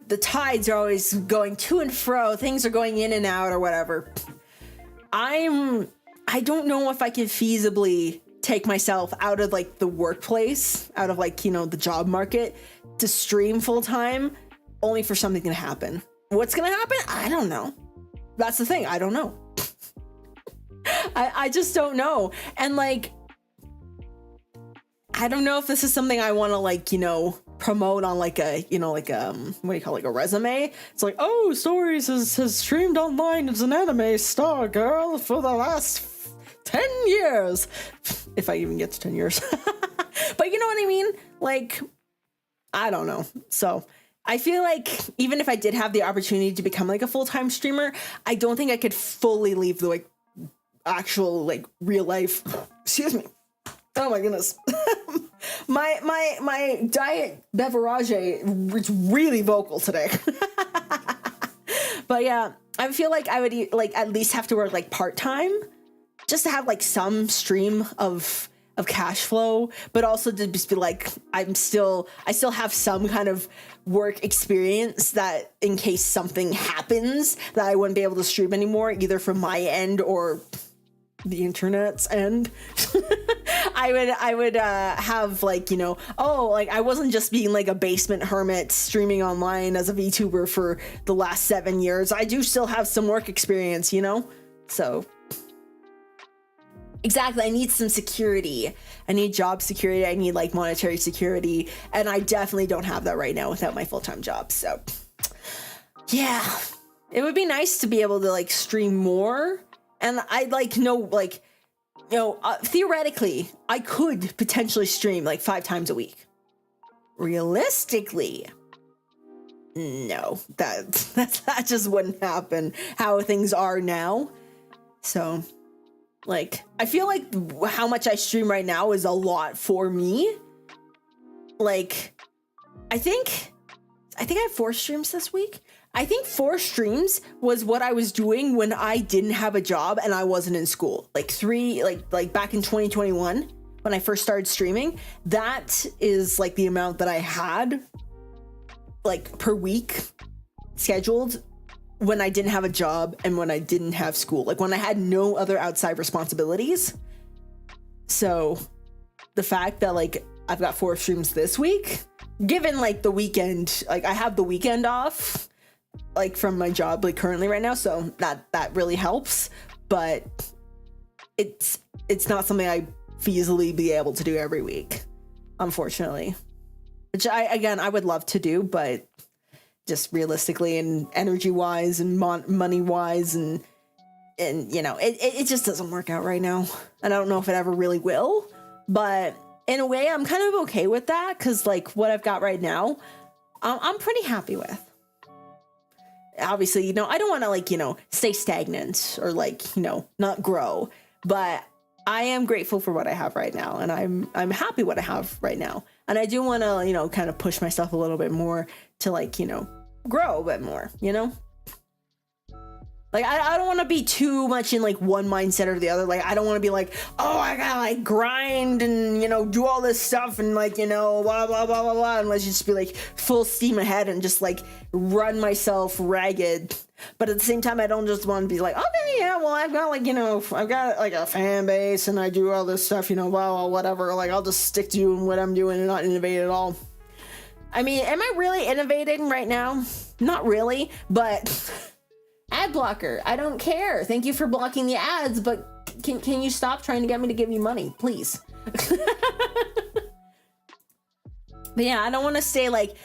the tides are always going to and fro. Things are going in and out or whatever. I don't know if I can feasibly take myself out of like the workplace, out of like, the job market to stream full time only for something to happen. What's going to happen? I don't know. That's the thing. I don't know. I just don't know. And like, I don't know if this is something I want to like, promote on like a, what do you call it, like a resume? It's like, oh, Stories has streamed online as an anime star girl for the last 10 years. If I even get to 10 years. But you know what I mean? Like, I don't know. So I feel like even if I did have the opportunity to become like a full-time streamer, I don't think I could fully leave the like actual like real life. Excuse me. Oh my goodness. my diet beverage is really vocal today. But yeah, I feel like I would like at least have to work like part-time just to have like some stream of cash flow, but also to just be like, I still have some kind of work experience that in case something happens that I wouldn't be able to stream anymore, either from my end or the internet's end. I would have like, you know, oh, like I wasn't just being like a basement hermit streaming online as a VTuber for the last 7 years. I do still have some work experience, you know? So exactly, I need some security. I need job security. I need like monetary security. And I definitely don't have that right now without my full-time job. So yeah, it would be nice to be able to like stream more. And I like know like, you know, theoretically, I could potentially stream like 5 times a week. Realistically, no, that just wouldn't happen how things are now. So, like, I feel like how much I stream right now is a lot for me. Like, I think I have 4 streams this week. I think 4 streams was what I was doing when I didn't have a job and I wasn't in school. Like 3, like back in 2021 when I first started streaming, that is like the amount that I had like per week scheduled when I didn't have a job and when I didn't have school, like when I had no other outside responsibilities. So the fact that like I've got 4 streams this week, given like the weekend, like I have the weekend off, like from my job like currently right now, so that really helps, but it's not something I feasibly be able to do every week, unfortunately, which I would love to do, but just realistically and energy wise and money wise and you know, it just doesn't work out right now, and I don't know if it ever really will. But in a way I'm kind of okay with that, because like what I've got right now I'm pretty happy with. Obviously, you know, I don't want to like, you know, stay stagnant or like, you know, not grow, but I am grateful for what I have right now, and I'm happy what I have right now. And I do want to, you know, kind of push myself a little bit more to like, you know, grow a bit more, you know? Like, I don't want to be too much in like one mindset or the other. Like, I don't want to be like, oh, I gotta like grind and, you know, do all this stuff and like, you know, blah, blah, blah, blah, blah. And let's just be like full steam ahead and just like run myself ragged. But at the same time, I don't just want to be like, okay, yeah, well, I've got like, you know, I've got like a fan base and I do all this stuff, you know, blah, whatever. Like, I'll just stick to doing what I'm doing and not innovate at all. I mean, am I really innovating right now? Not really, but ad blocker, I don't care. Thank you for blocking the ads, but can you stop trying to get me to give you money, please? But yeah, I don't want to stay like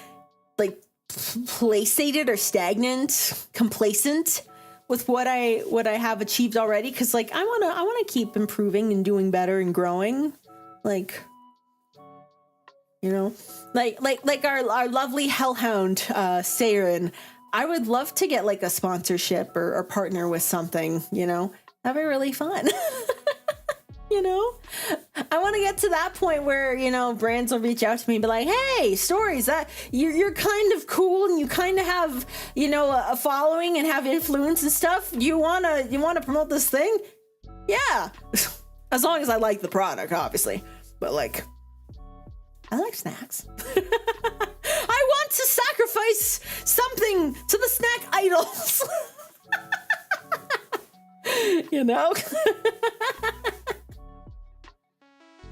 placated or stagnant, complacent with what I have achieved already, because like I want to keep improving and doing better and growing, like, you know, like our lovely hellhound Saren. I would love to get like a sponsorship or partner with something, you know, that'd be really fun. You know, I want to get to that point where, you know, brands will reach out to me and be like, hey, Stories, that you're kind of cool and you kind of have, you know, a following and have influence and stuff. You want to promote this thing? Yeah. As long as I like the product, obviously. But like, I like snacks. I want to sacrifice something to the snack idols. You know?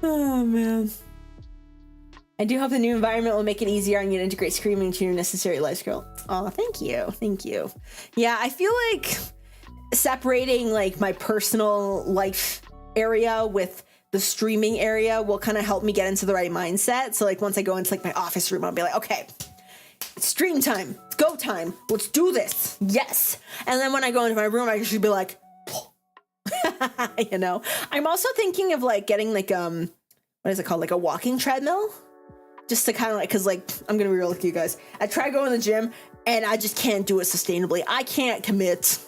Oh, man. I do hope the new environment will make it easier on you to integrate screaming into your necessary life skill. Oh, thank you. Thank you. Yeah, I feel like separating like my personal life area with the streaming area will kind of help me get into the right mindset. So like once I go into like my office room, I'll be like, okay, it's stream time, it's go time, let's do this. Yes. And then when I go into my room, I should be like, you know. I'm also thinking of like getting like what is it called, like a walking treadmill, just to kind of like, because like I'm gonna be real with you guys, I try going to the gym and I just can't do it sustainably. I can't commit.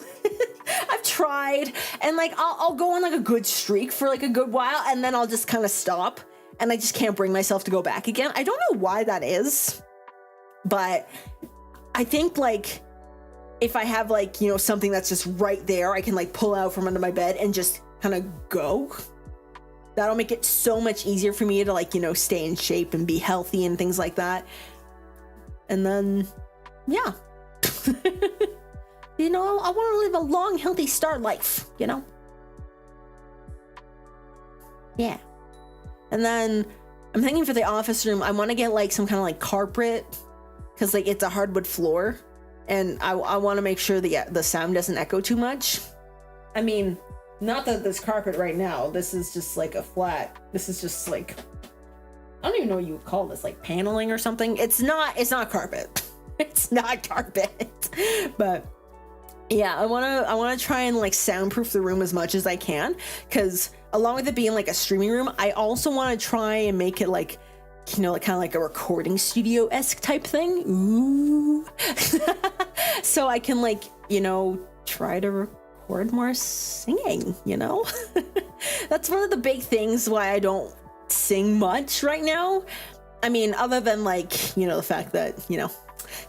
I've tried, and like I'll go on like a good streak for like a good while, and then I'll just kind of stop, and I just can't bring myself to go back again. I don't know why that is, but I think like if I have like, you know, something that's just right there, I can like pull out from under my bed and just kind of go. That'll make it so much easier for me to like, you know, stay in shape and be healthy and things like that. And then, yeah. You know, I want to live a long, healthy star life, you know? Yeah. And then I'm thinking for the office room, I want to get like some kind of like carpet, because like it's a hardwood floor, and I want to make sure the sound doesn't echo too much. I mean, not that this carpet right now, this is just like a flat, this is just like, I don't even know what you would call this, like paneling or something. It's not carpet. It's not carpet. But yeah, I want to try and like soundproof the room as much as I can, because along with it being like a streaming room, I also want to try and make it like, you know, like kind of like a recording studio-esque type thing. Ooh. So I can like, you know, try to record more singing, you know? That's one of the big things why I don't sing much right now. I mean, other than like, you know, the fact that, you know,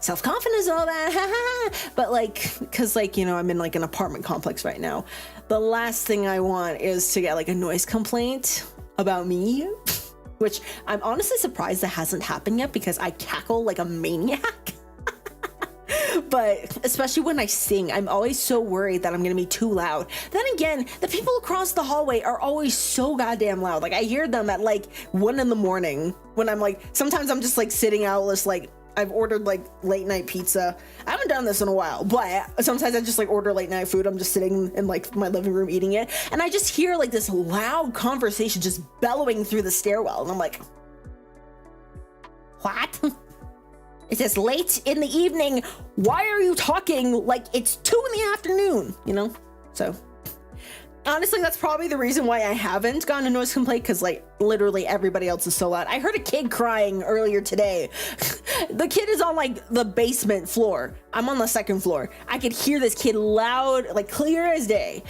self-confidence and all that, but like, because like, you know, I'm in like an apartment complex right now. The last thing I want is to get like a noise complaint about me, which I'm honestly surprised that hasn't happened yet, because I cackle like a maniac. But especially when I sing, I'm always so worried that I'm gonna be too loud. Then again, the people across the hallway are always so goddamn loud. Like I hear them at like 1 a.m. when I'm like, sometimes I'm just like sitting out, just like, I've ordered like late night pizza. I haven't done this in a while, but sometimes I just like order late night food. I'm just sitting in like my living room eating it, and I just hear like this loud conversation just bellowing through the stairwell, and I'm like, what? It says late in the evening. Why are you talking like it's 2 p.m, you know? So honestly, that's probably the reason why I haven't gotten a noise complaint, because like literally everybody else is so loud. I heard a kid crying earlier today. The kid is on like the basement floor. I'm on the second floor. I could hear this kid loud, like clear as day,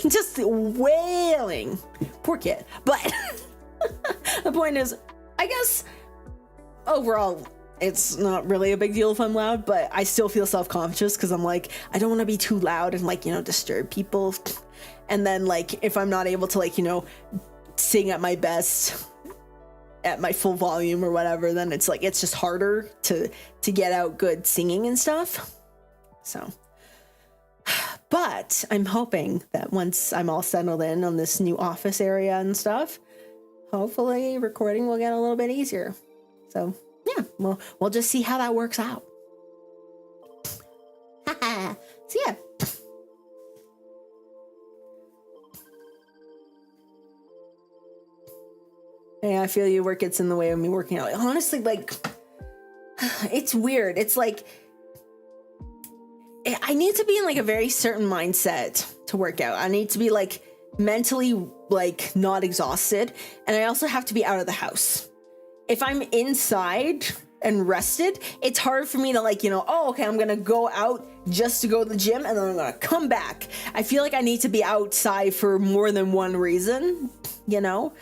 just wailing. Poor kid. But the point is, I guess overall, it's not really a big deal if I'm loud, but I still feel self-conscious because I'm like, I don't want to be too loud and like, you know, disturb people. And then like, if I'm not able to like, you know, sing at my best at my full volume or whatever, then it's like, it's just harder to get out good singing and stuff. So, but I'm hoping that once I'm all settled in on this new office area and stuff, hopefully recording will get a little bit easier. So yeah, we'll just see how that works out. So yeah. Yeah, I feel you. Work gets in the way of me working out. Honestly, like, it's weird. It's like, I need to be in like a very certain mindset to work out. I need to be like mentally like not exhausted. And I also have to be out of the house. If I'm inside and rested, it's hard for me to like, you know, oh, okay, I'm going to go out just to go to the gym and then I'm going to come back. I feel like I need to be outside for more than one reason, you know?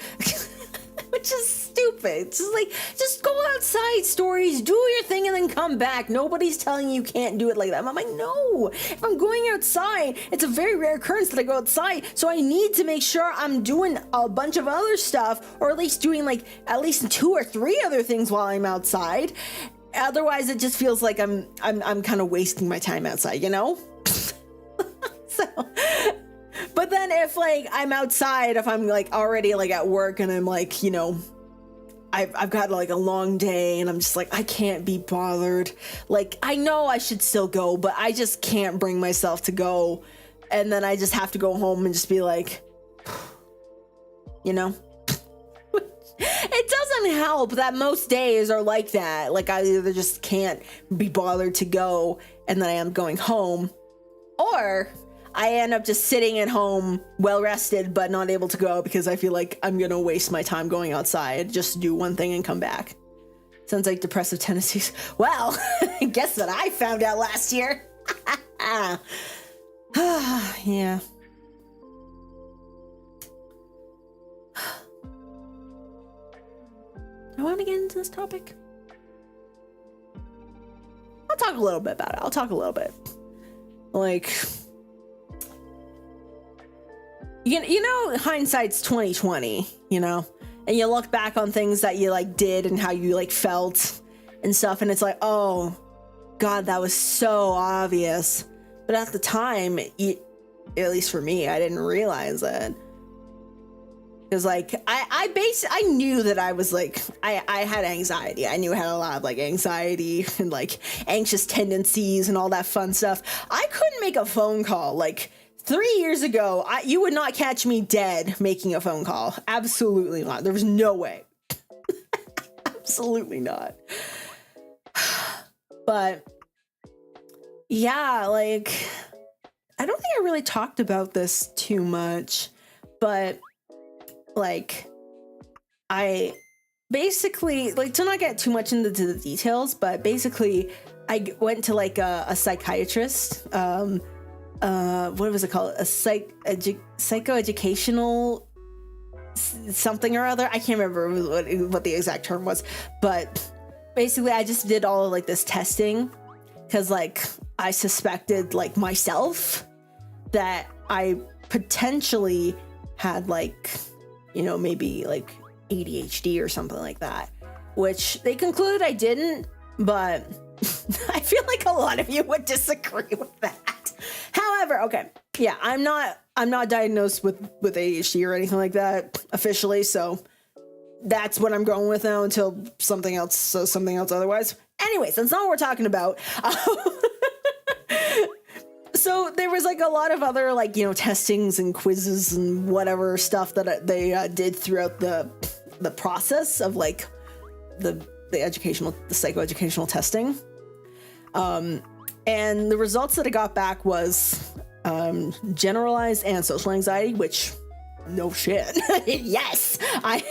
Which is stupid. It's just like, just go outside, Stories, do your thing and then come back. Nobody's telling you can't do it like that. I'm like, no, if I'm going outside, it's a very rare occurrence that I go outside. So I need to make sure I'm doing a bunch of other stuff, or at least doing like at least 2 or 3 other things while I'm outside. Otherwise, it just feels like I'm kind of wasting my time outside, you know? So... But then if like I'm outside, if I'm like already like at work and I'm like, you know, I've got like a long day and I'm just like, I can't be bothered. Like, I know I should still go, but I just can't bring myself to go. And then I just have to go home and just be like, you know, it doesn't help that most days are like that. Like I either just can't be bothered to go and then I am going home, or I end up just sitting at home, well rested, but not able to go because I feel like I'm going to waste my time going outside just to do one thing and come back. Sounds like depressive tendencies. Well, guess what I found out last year? Yeah. I want to get into this topic. I'll talk a little bit about it. I'll talk a little bit. Like... You know, hindsight's 20/20, you know, and you look back on things that you like did and how you like felt and stuff. And it's like, oh God, that was so obvious. But at the time, at least for me, I didn't realize it. Because like I knew that I was like I had anxiety. I knew I had a lot of like anxiety and like anxious tendencies and all that fun stuff. I couldn't make a phone call. Like 3 years ago, you would not catch me dead making a phone call. Absolutely not. There was no way. Absolutely not. But yeah, like I don't think I really talked about this too much, but like I basically, like, to not get too much into the details, but basically I went to like a psychiatrist, what was it called, a psychoeducational something or other. I can't remember what the exact term was, but basically I just did all of like this testing because like I suspected like myself that I potentially had like, you know, maybe like ADHD or something like that, which they concluded I didn't, but I feel like a lot of you would disagree with that. However, okay, yeah, I'm not diagnosed with ADHD or anything like that officially, so that's what I'm going with now until something else says something else otherwise. Anyways, that's not what we're talking about. So there was like a lot of other like, you know, testings and quizzes and whatever stuff that they did throughout the process of like the psychoeducational testing. And the results that I got back was generalized and social anxiety, which no shit. Yes, I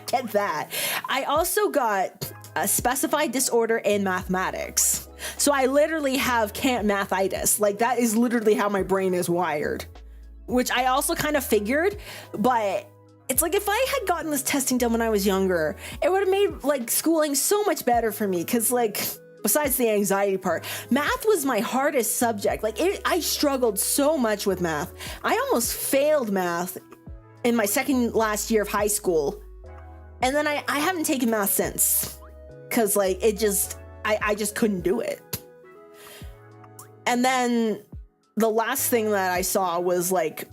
get that. I also got a specified disorder in mathematics. So I literally have can't mathitis. Like that is literally how my brain is wired, which I also kind of figured, but it's like if I had gotten this testing done when I was younger, it would have made like schooling so much better for me. Cause like, besides the anxiety part, math was my hardest subject. Like I struggled so much with math. I almost failed math in my second last year of high school. And then I haven't taken math since. Cause like it just, I just couldn't do it. And then the last thing that I saw was like,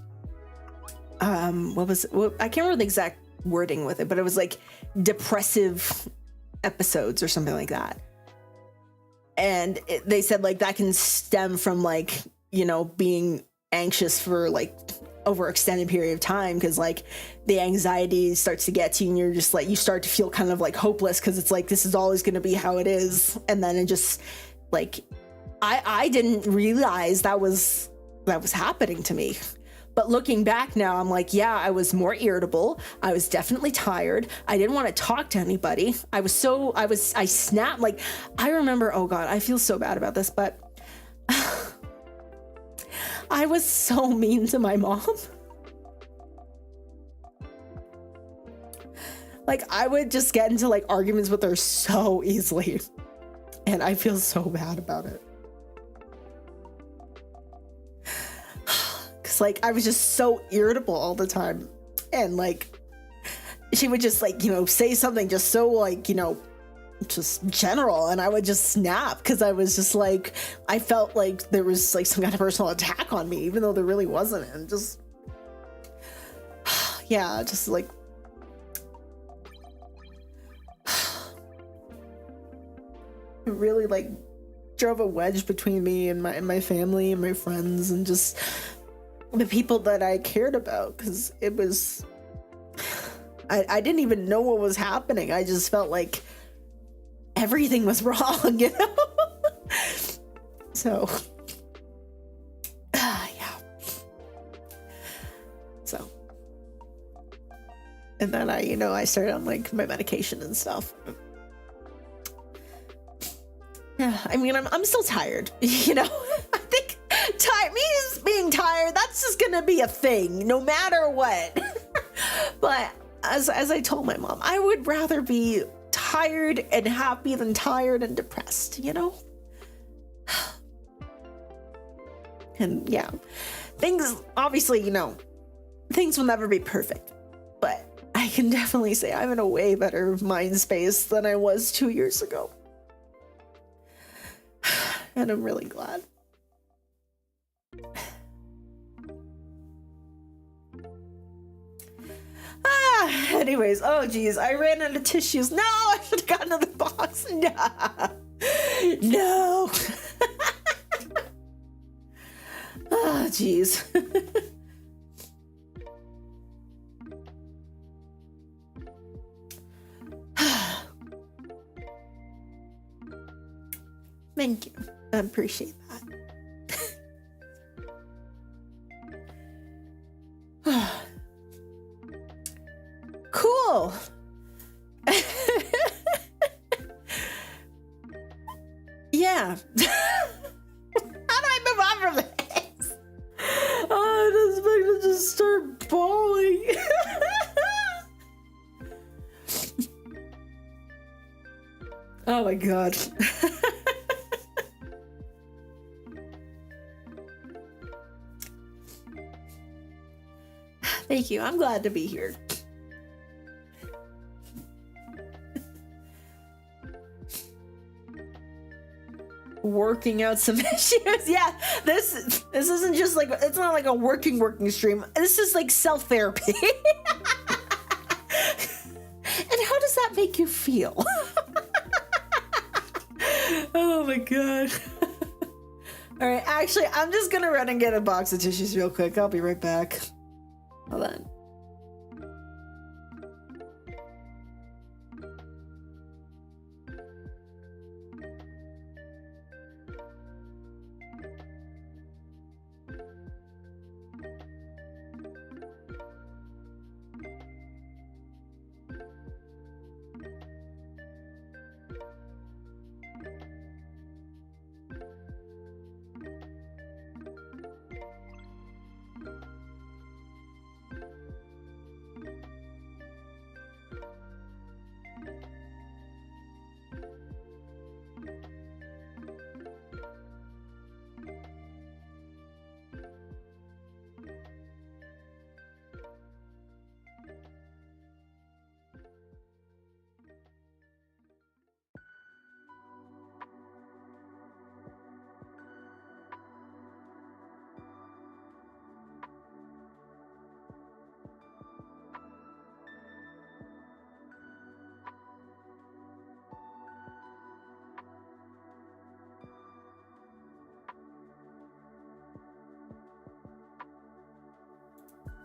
what was it? I can't remember the exact wording with it, but it was like depressive episodes or something like that. And they said like that can stem from like, you know, being anxious for like over extended period of time, because like the anxiety starts to get to you and you're just like, you start to feel kind of like hopeless because it's like this is always going to be how it is. And then it just like I didn't realize that was happening to me. But looking back now, I'm like, yeah, I was more irritable. I was definitely tired. I didn't want to talk to anybody. I snapped. Like, I remember, oh God, I feel so bad about this, but I was so mean to my mom. Like, I would just get into like arguments with her so easily. And I feel so bad about it. Like I was just so irritable all the time, and like she would just like, you know, say something just so like, you know, just general, and I would just snap because I was just like, I felt like there was like some kind of personal attack on me, even though there really wasn't. And just yeah, just like it really like drove a wedge between me and my family and my friends and just the people that I cared about, because it was, I didn't even know what was happening. I just felt like everything was wrong, you know? So, yeah. So, and then I started on like my medication and stuff. Yeah, I mean, I'm still tired, you know? I think me being tired, that's just gonna be a thing, no matter what. But as I told my mom, I would rather be tired and happy than tired and depressed, you know? And yeah, things, obviously, you know, things will never be perfect, but I can definitely say I'm in a way better mind space than I was 2 years ago. And I'm really glad. Anyways, oh geez, I ran out of tissues. No, I should have got another box. No. No. Oh geez. Thank you. I appreciate that. Cool. Yeah. How do I move on from this? Oh, this makes me just start bawling. Oh my god. Thank you. I'm glad to be here. Working out some issues. Yeah, this isn't just like, it's not like a working stream. This is like self-therapy. And how does that make you feel? Oh my god. All right, actually, I'm just gonna run and get a box of tissues real quick. I'll be right back. Hold on.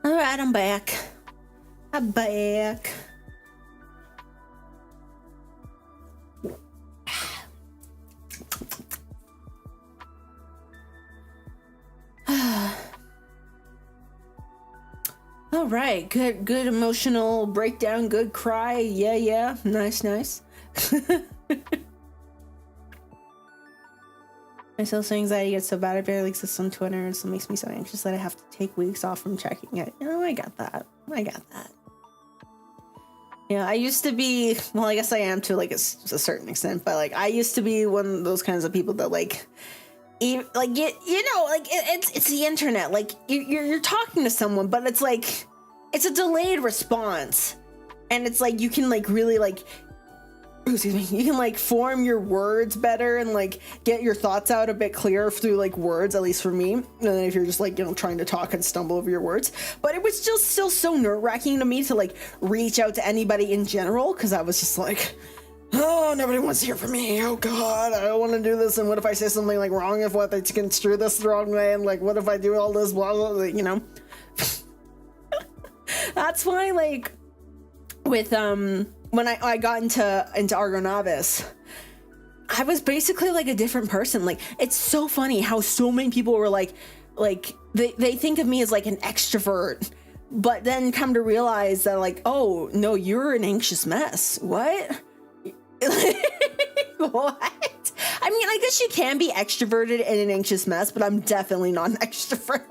All right, I'm back. I'm back. All right, good emotional breakdown, good cry. Yeah, nice. My social anxiety gets so bad I barely exist on Twitter, and so makes me so anxious that I have to take weeks off from checking it. Oh, I got that. Yeah, I used to be, well, I guess I am to like a certain extent, but like I used to be one of those kinds of people that like, it's the internet. Like you're talking to someone, but it's like, it's a delayed response, and it's like you can like really like, excuse me, you can like form your words better and like get your thoughts out a bit clearer through like words, at least for me, than if you're just like, trying to talk and stumble over your words. But it was just still so nerve-wracking to me to like reach out to anybody in general, because I was just like, oh, nobody wants to hear from me. Oh god, I don't want to do this. And what if I say something like wrong? If what they construe this the wrong way? And like, what if I do all this? Blah, blah, blah, That's why, like, with when I got into Argo Novice, I was basically like a different person. Like, it's so funny how so many people were like they think of me as like an extrovert, but then come to realize that like, oh no, you're an anxious mess. What? What? I mean, I guess you can be extroverted and an anxious mess, but I'm definitely not an extrovert.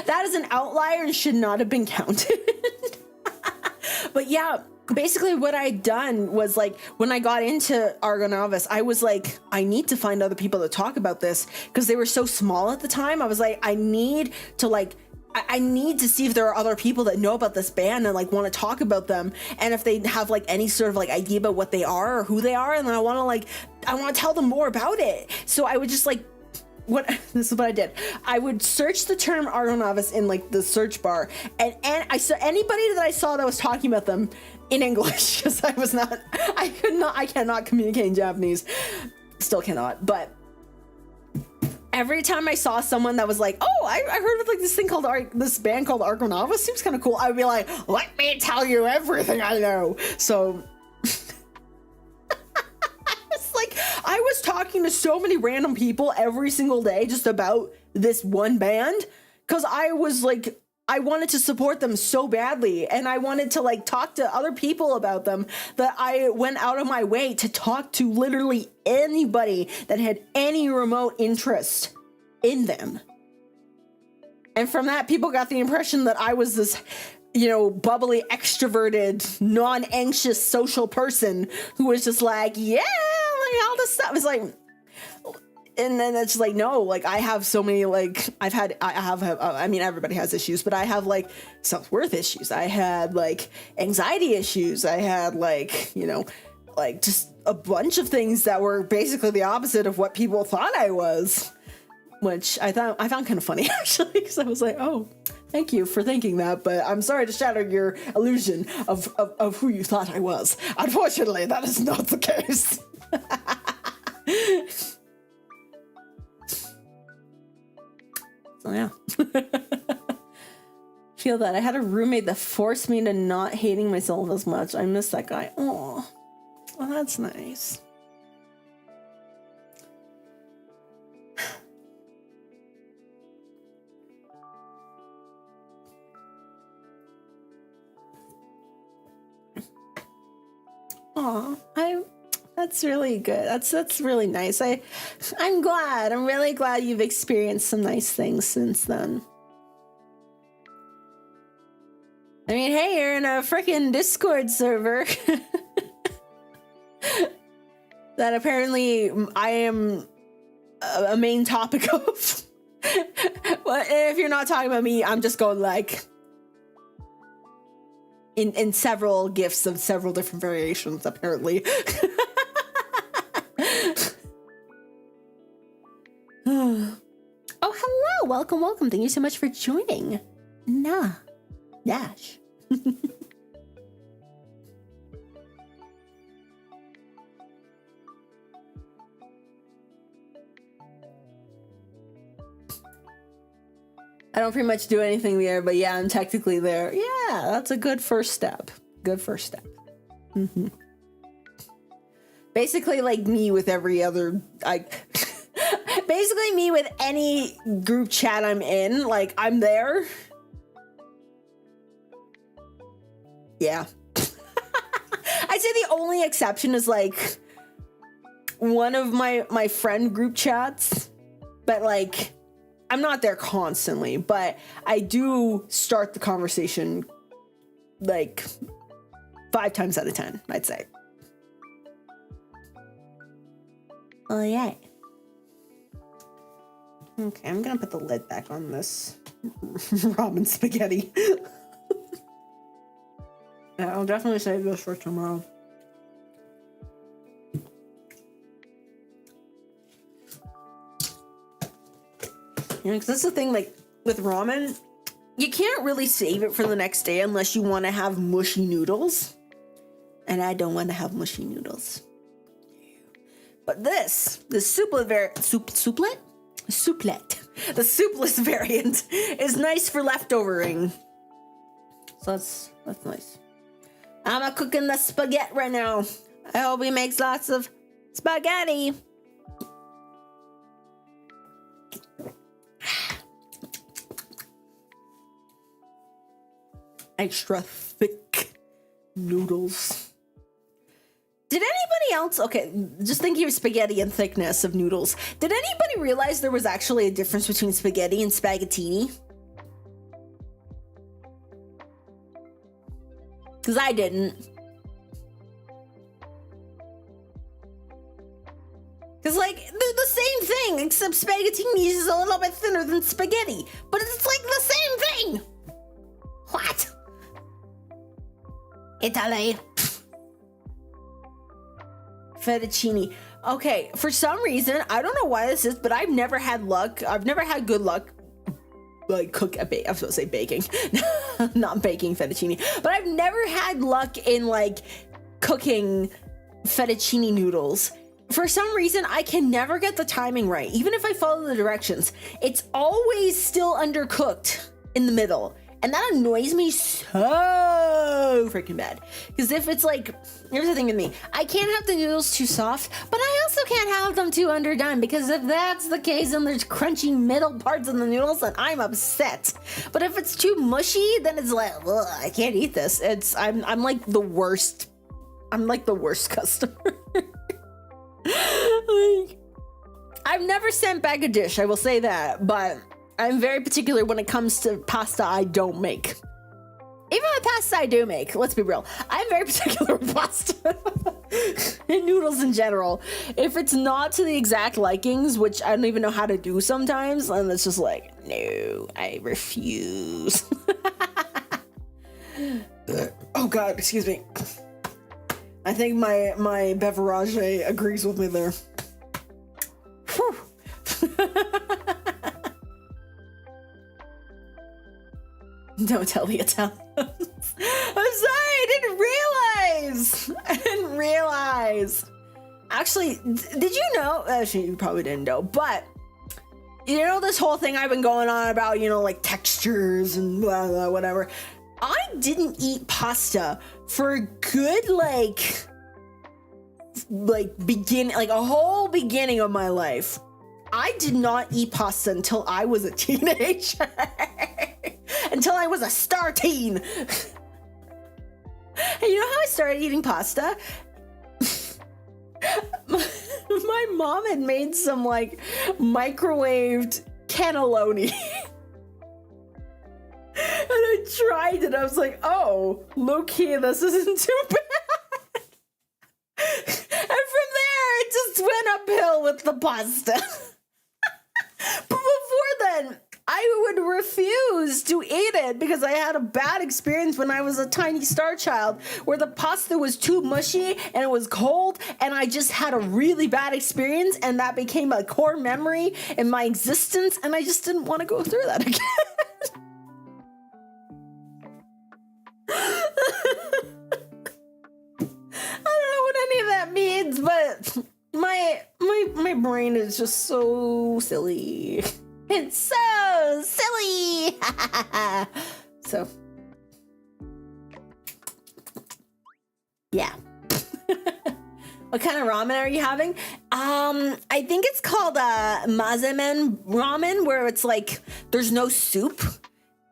That is an outlier and should not have been counted. But yeah, basically what I'd done was like, when I got into Argo Novice, I was like, I need to find other people to talk about this, because they were so small at the time. I was like, I need to see if there are other people that know about this band and like want to talk about them, and if they have like any sort of like idea about what they are or who they are, and then I want to tell them more about it. So I would just like this is what I did. I would search the term Argo Novice in like the search bar, and I saw anybody that I saw that was talking about them in English, because I cannot communicate in Japanese. Still cannot, but every time I saw someone that was like, oh, I heard of like this thing called this band called Argo Novice, seems kind of cool, I would be like, let me tell you everything I know. So it's like I was talking to so many random people every single day just about this one band, because I was like, I wanted to support them so badly, and I wanted to like talk to other people about them, that I went out of my way to talk to literally anybody that had any remote interest in them. And from that, people got the impression that I was this, you know, bubbly, extroverted, non-anxious social person who was just like, yeah, like all this stuff. It's like, and then it's like, no, like I have so many, like I mean, everybody has issues, but I have like self-worth issues. I had like anxiety issues. I had like, you know, like just a bunch of things that were basically the opposite of what people thought I was, which I found kind of funny actually, because I was like, oh, thank you for thinking that, but I'm sorry to shatter your illusion of who you thought I was. Unfortunately, that is not the case. So yeah. Feel that. I had a roommate that forced me to not hating myself as much. I miss that guy. Oh, well, that's nice. Oh, that's really good. That's really nice. I'm glad. I'm really glad you've experienced some nice things since then. I mean, hey, you're in a freaking Discord server that apparently I am a main topic of. Well, if you're not talking about me, I'm just going like in several gifts of several different variations, apparently. Oh, hello. Welcome. Thank you so much for joining. Dash. I don't pretty much do anything there, but yeah, I'm technically there. Yeah, that's a good first step. Mm-hmm. Basically, like me with every other, basically me with any group chat I'm in, like I'm there. Yeah. I'd say the only exception is like one of my friend group chats, but like I'm not there constantly, but I do start the conversation like 5 times out of 10, I'd say. Oh, yeah. Okay, I'm gonna put the lid back on this ramen spaghetti. Yeah, I'll definitely save this for tomorrow. You know, because that's the thing, like, with ramen, you can't really save it for the next day unless you want to have mushy noodles. And I don't want to have mushy noodles. But the soupless variant is nice for leftovering. So that's nice. I'm cooking the spaghetti right now. I hope he makes lots of spaghetti. Extra thick noodles. Did anybody else, okay, just thinking of spaghetti and thickness of noodles, did anybody realize there was actually a difference between spaghetti and spaghettini? Because I didn't. Because, like, they're the same thing, except spaghettini is a little bit thinner than spaghetti. But it's like the same thing. What? Italy. Fettuccine. Okay, for some reason, I don't know why this is, but I've never had luck. I've never had good luck, like I was supposed to say baking, not baking fettuccine, but I've never had luck in like cooking fettuccine noodles. For some reason, I can never get the timing right. Even if I follow the directions, it's always still undercooked in the middle. And that annoys me so freaking bad. Because if it's like, here's the thing with me, I can't have the noodles too soft, but I also can't have them too underdone. Because if that's the case and there's crunchy middle parts of the noodles, then I'm upset. But if it's too mushy, then it's like, ugh, I can't eat this. I'm like the worst. I'm like the worst customer. Like, I've never sent back a dish, I will say that, but I'm very particular when it comes to pasta I don't make. Even the pasta I do make, let's be real, I'm very particular with pasta and noodles in general. If it's not to the exact likings, which I don't even know how to do sometimes, and it's just like, no, I refuse. Oh God, excuse me. I think my beverage agrees with me there. Whew. Don't tell the Italians. I'm sorry, I didn't realize. Actually, did you know? Actually, you probably didn't know, but you know this whole thing I've been going on about, you know, like textures and blah, blah, whatever. I didn't eat pasta for a good like a whole beginning of my life. I did not eat pasta until I was a teenager. Until I was a star teen. And you know how I started eating pasta? My mom had made some like microwaved cannelloni. And I tried it. I was like, oh, low-key, this isn't too bad. And from there, it just went uphill with the pasta. But before then, I would refuse to eat it because I had a bad experience when I was a tiny star child where the pasta was too mushy and it was cold, and I just had a really bad experience, and that became a core memory in my existence, and I just didn't want to go through that again. I don't know what any of that means, but my brain is just so silly. It's so silly. So, yeah. What kind of ramen are you having? I think it's called mazemen ramen, where it's like there's no soup.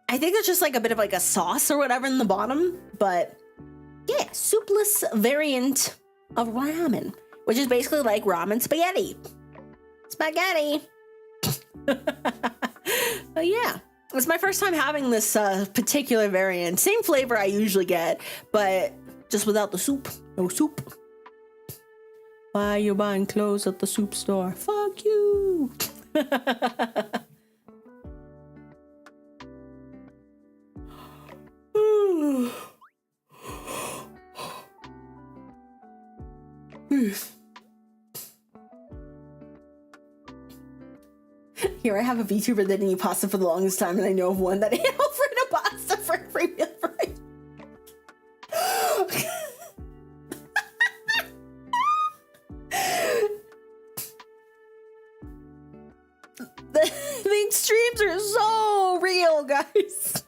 I think there's just like a bit of like a sauce or whatever in the bottom, but yeah, soupless variant of ramen, which is basically like ramen spaghetti. Spaghetti. But yeah, it's my first time having this particular variant. Same flavor I usually get, but just without the soup. No soup. Why are you buying clothes at the soup store? Fuck you. Here, I have a VTuber that didn't eat pasta for the longest time, and I know of one that ate Alfredo pasta for a free meal price. The extremes are so real, guys.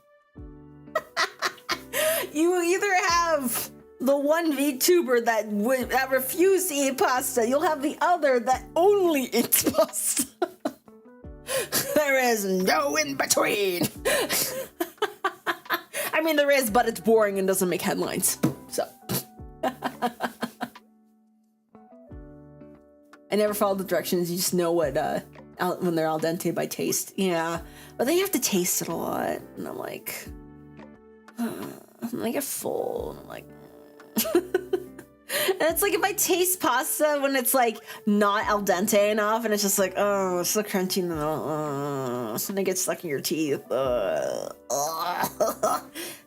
You either have the one VTuber that refused to eat pasta, you'll have the other that only eats pasta. There is no in between. I mean, there is, but it's boring and doesn't make headlines. So. I never follow the directions. You just know what when they're al dente by taste. Yeah, but then you have to taste it a lot, and I'm like, I get full. And I'm like. And it's like if I taste pasta when it's like not al dente enough, and it's just like, oh, it's so crunchy, and it gets stuck in your teeth.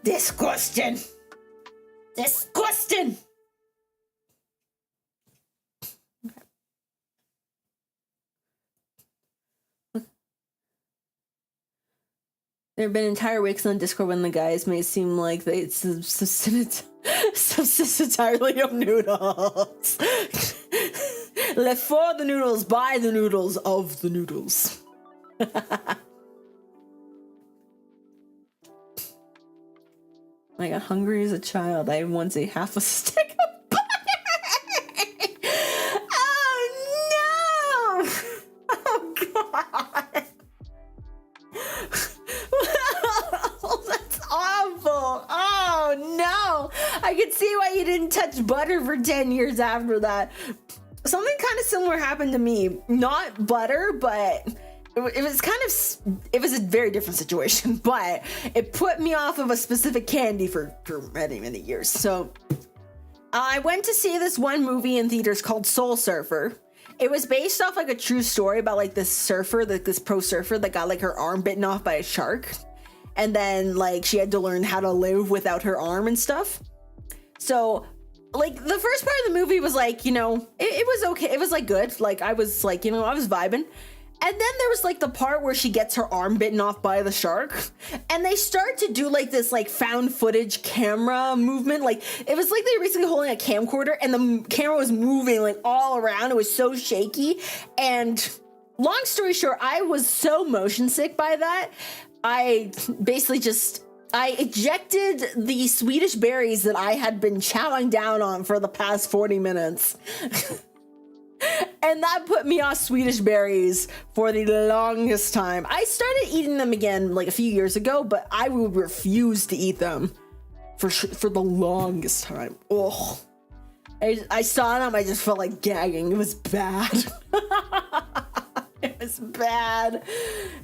Disgusting. Disgusting. There have been entire weeks on Discord when the guys may seem like they subsist entirely of noodles. Left for the noodles, by the noodles, of the noodles. I got hungry as a child. I once ate half a stick of butter. Oh no! Oh god! That's awful. Oh no! I could see why you didn't touch butter for 10 years after that. Something kind of similar happened to me. Not butter, but it was a very different situation, but it put me off of a specific candy for many, many years. So I went to see this one movie in theaters called Soul Surfer. It was based off like a true story about like this surfer, like this pro surfer that got like her arm bitten off by a shark. And then like she had to learn how to live without her arm and stuff. So like the first part of the movie was like, you know, it was okay. It was like good. Like I was like, you know, I was vibing. And then there was like the part where she gets her arm bitten off by the shark, and they start to do like this like found footage camera movement. Like it was like they were basically holding a camcorder and the camera was moving like all around. It was so shaky. And long story short, I was so motion sick by that. I basically I ejected the Swedish berries that I had been chowing down on for the past 40 minutes. And that put me off Swedish berries for the longest time. I started eating them again like a few years ago, but I would refuse to eat them for the longest time. Oh, I saw them, I just felt like gagging. It was bad. It was bad.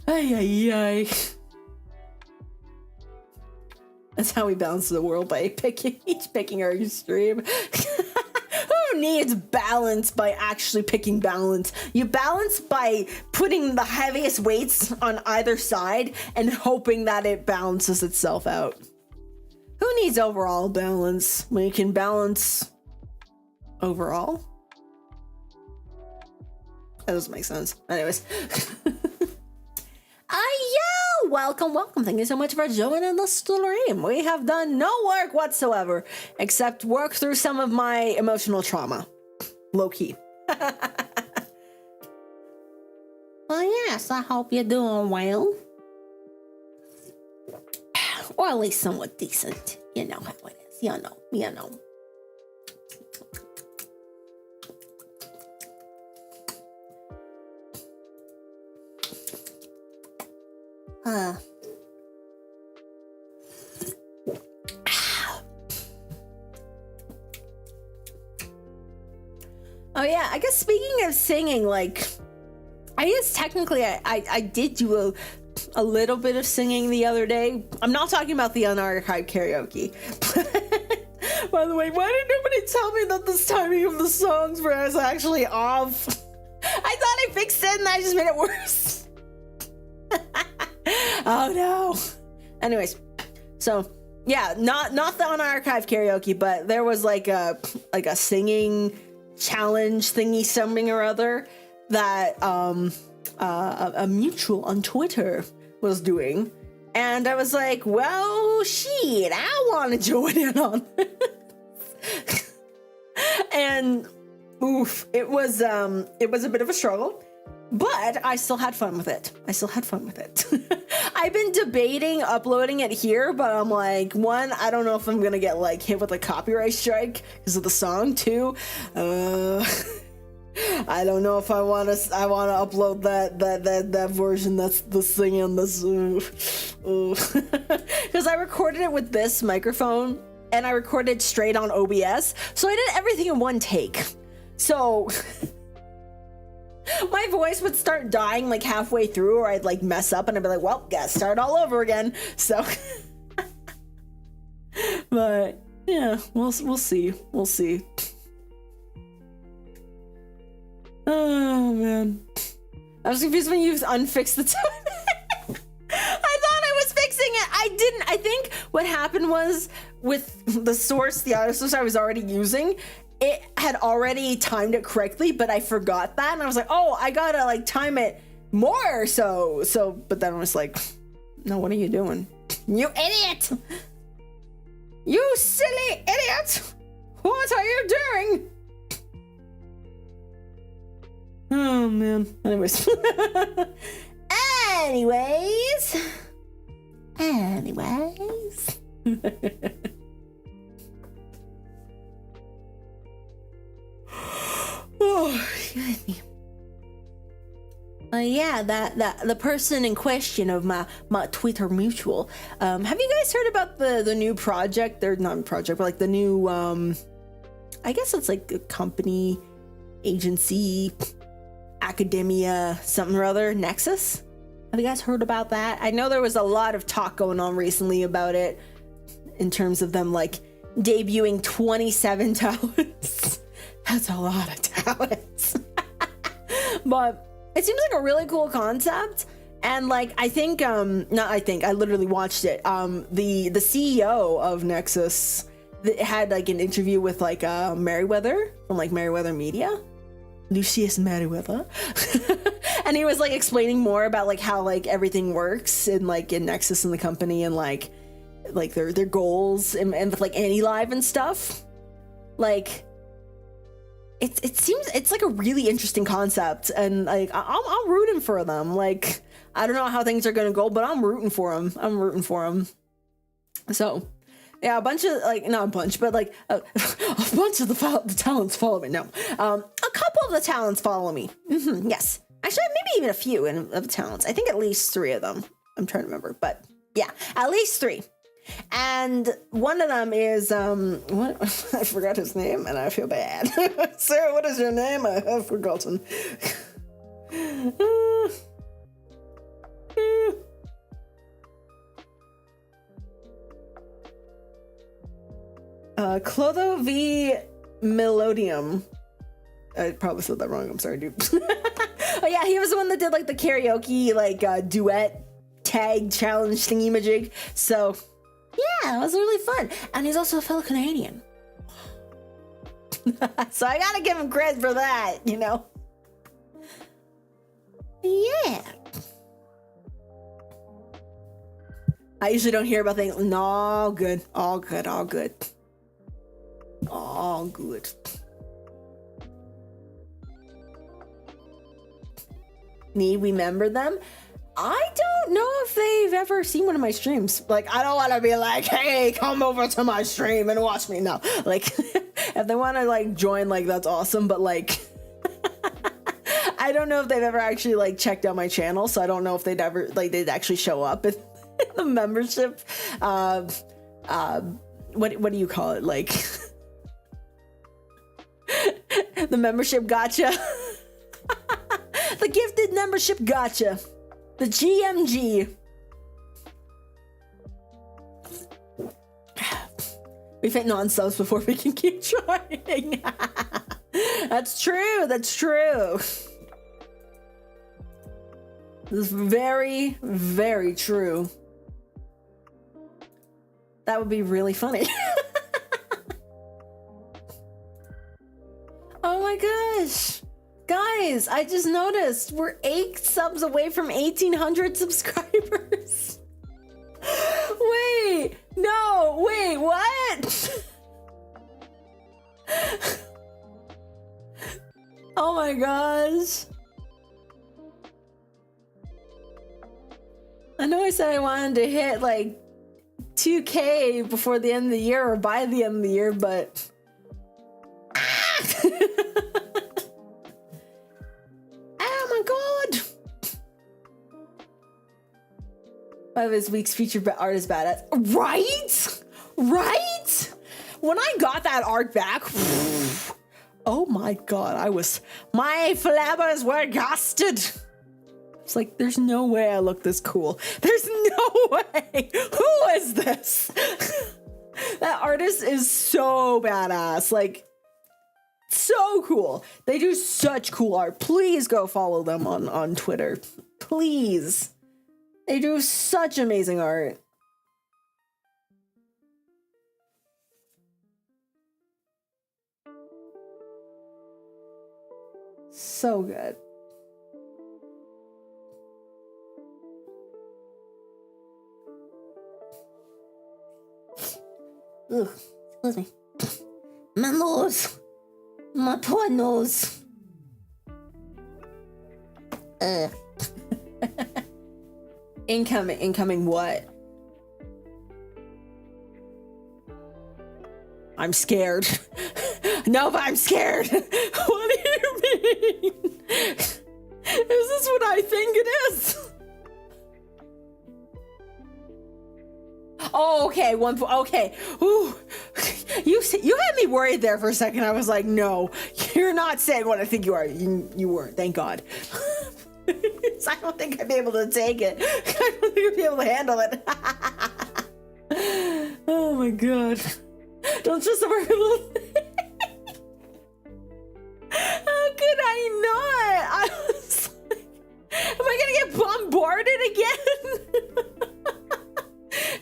Ay, ay, ay. That's how we balance the world, by picking our extreme. Who needs balance by actually picking balance? You balance by putting the heaviest weights on either side and hoping that it balances itself out. Who needs overall balance when you can balance overall? That doesn't make sense. Anyways. Yo, welcome. Thank you so much for joining the stream. We have done no work whatsoever except work through some of my emotional trauma. Low key. Well, yes, I hope you're doing well. Or at least somewhat decent. You know how it is. You know. Oh yeah, I guess speaking of singing, like, I guess technically I did do a little bit of singing the other day. I'm not talking about the unarchived karaoke. By the way, why did nobody tell me that this timing of the songs was actually off? I thought I fixed it and I just made it worse. Oh no. Anyways, so yeah, not the unarchived karaoke, but there was like a singing challenge thingy something or other that a mutual on Twitter was doing, and I was like, well, shit, I want to join in on this. And oof, it was a bit of a struggle, but I still had fun with it. I've been debating uploading it here, but I'm like, one, I don't know if I'm gonna get like hit with a copyright strike because of the song. Two, I don't know if I want to upload that version that's the singing this, because I recorded it with this microphone and I recorded straight on OBS, so I did everything in one take. So my voice would start dying like halfway through, or I'd like mess up and I'd be like, well, gotta start all over again. So but yeah, we'll see. Oh man, I was confused when you unfixed the time. I thought I was fixing it. I didn't. I think what happened was with the audio source I was already using, it had already timed it correctly, but I forgot that, and I was like, oh, I gotta like time it more. So but then I was like, No, what are you doing? You idiot! You silly idiot! What are you doing? Oh, man. Anyways. Anyways. Oh, yeah, the person in question of my Twitter mutual. Have you guys heard about the new project? They're not project, but like the new I guess it's like a company, agency, academia, something or other, Nexus. Have you guys heard about that? I know there was a lot of talk going on recently about it in terms of them like debuting 27 talents. That's a lot of talents. But it seems like a really cool concept. And like, I literally watched it. The CEO of Nexus had like an interview with like Merriweather from like Merriweather Media. Lucius Merriweather. And he was like explaining more about like how like everything works in Nexus and the company and like their goals and with like Anti-Live and stuff. Like it seems it's like a really interesting concept, and like I'm rooting for them. Like I don't know how things are gonna go, but I'm rooting for them. So yeah, a bunch of like not a bunch, but like a bunch of the talents follow me. No, a couple of the talents follow me. Yes, actually, maybe even a few of the talents. I think at least 3 of them. I'm trying to remember, but yeah, at least 3. And one of them is what I forgot his name, and I feel bad. Sir, what is your name? I have forgotten. Clotho V Melodium. I probably said that wrong. I'm sorry, dude. Oh yeah, he was the one that did like the karaoke like duet tag challenge thingy-majig. So yeah, it was really fun. And he's also a fellow Canadian. So I gotta give him credit for that, you know? Yeah. I usually don't hear about things. No, all good. Need we remember them? I don't know if they've ever seen one of my streams. Like, I don't want to be like, hey, come over to my stream and watch me. No, like, if they want to like join, like, that's awesome. But like, I don't know if they've ever actually like checked out my channel. So I don't know if they'd actually show up in the membership. What do you call it? Like, the membership gotcha. The gifted membership gotcha. The GMG. We've hit non-subs before we can keep trying. That's true. This is very, very true. That would be really funny. Oh my gosh. Guys, I just noticed we're 8 subs away from 1,800 subscribers. Wait, what? Oh my gosh. I know I said I wanted to hit like 2K before the end of the year or by the end of the year, but oh my god! 5 of this week's featured artist badass. Right? When I got that art back, oh my god, my flabbers were gasted. It's like, there's no way I look this cool. There's no way. Who is this? That artist is so badass. Like, so cool. They do such cool art. Please go follow them on Twitter. Please. They do such amazing art. So good. Ugh, excuse me. My nose. My poor nose. Incoming what? I'm scared. No, but I'm scared. What do you mean? Is this what I think it is? Oh, okay. Okay. Ooh. You had me worried there for a second. I was like, no, you're not saying what I think you are. You weren't. Thank God. I don't think I'd be able to take it. I don't think I'd be able to handle it. Oh my God. Don't just worry a little. How could I not? I was like, am I gonna get bombarded again?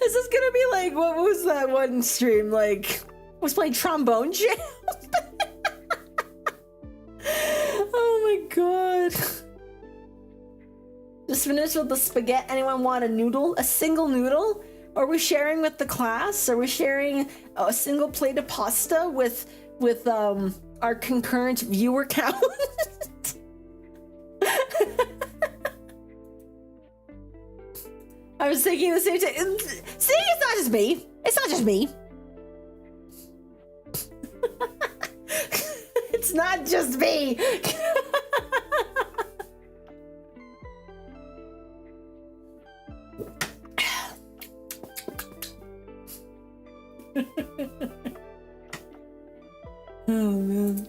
Is this gonna be like, what was that one stream? Like, I was playing trombone jam? Oh my God. Just finished with the spaghetti. Anyone want a noodle? A single noodle? Are we sharing with the class? Are we sharing a single plate of pasta with our concurrent viewer count? I was thinking the same thing. See, it's not just me. It's not just me. It's not just me. Oh man.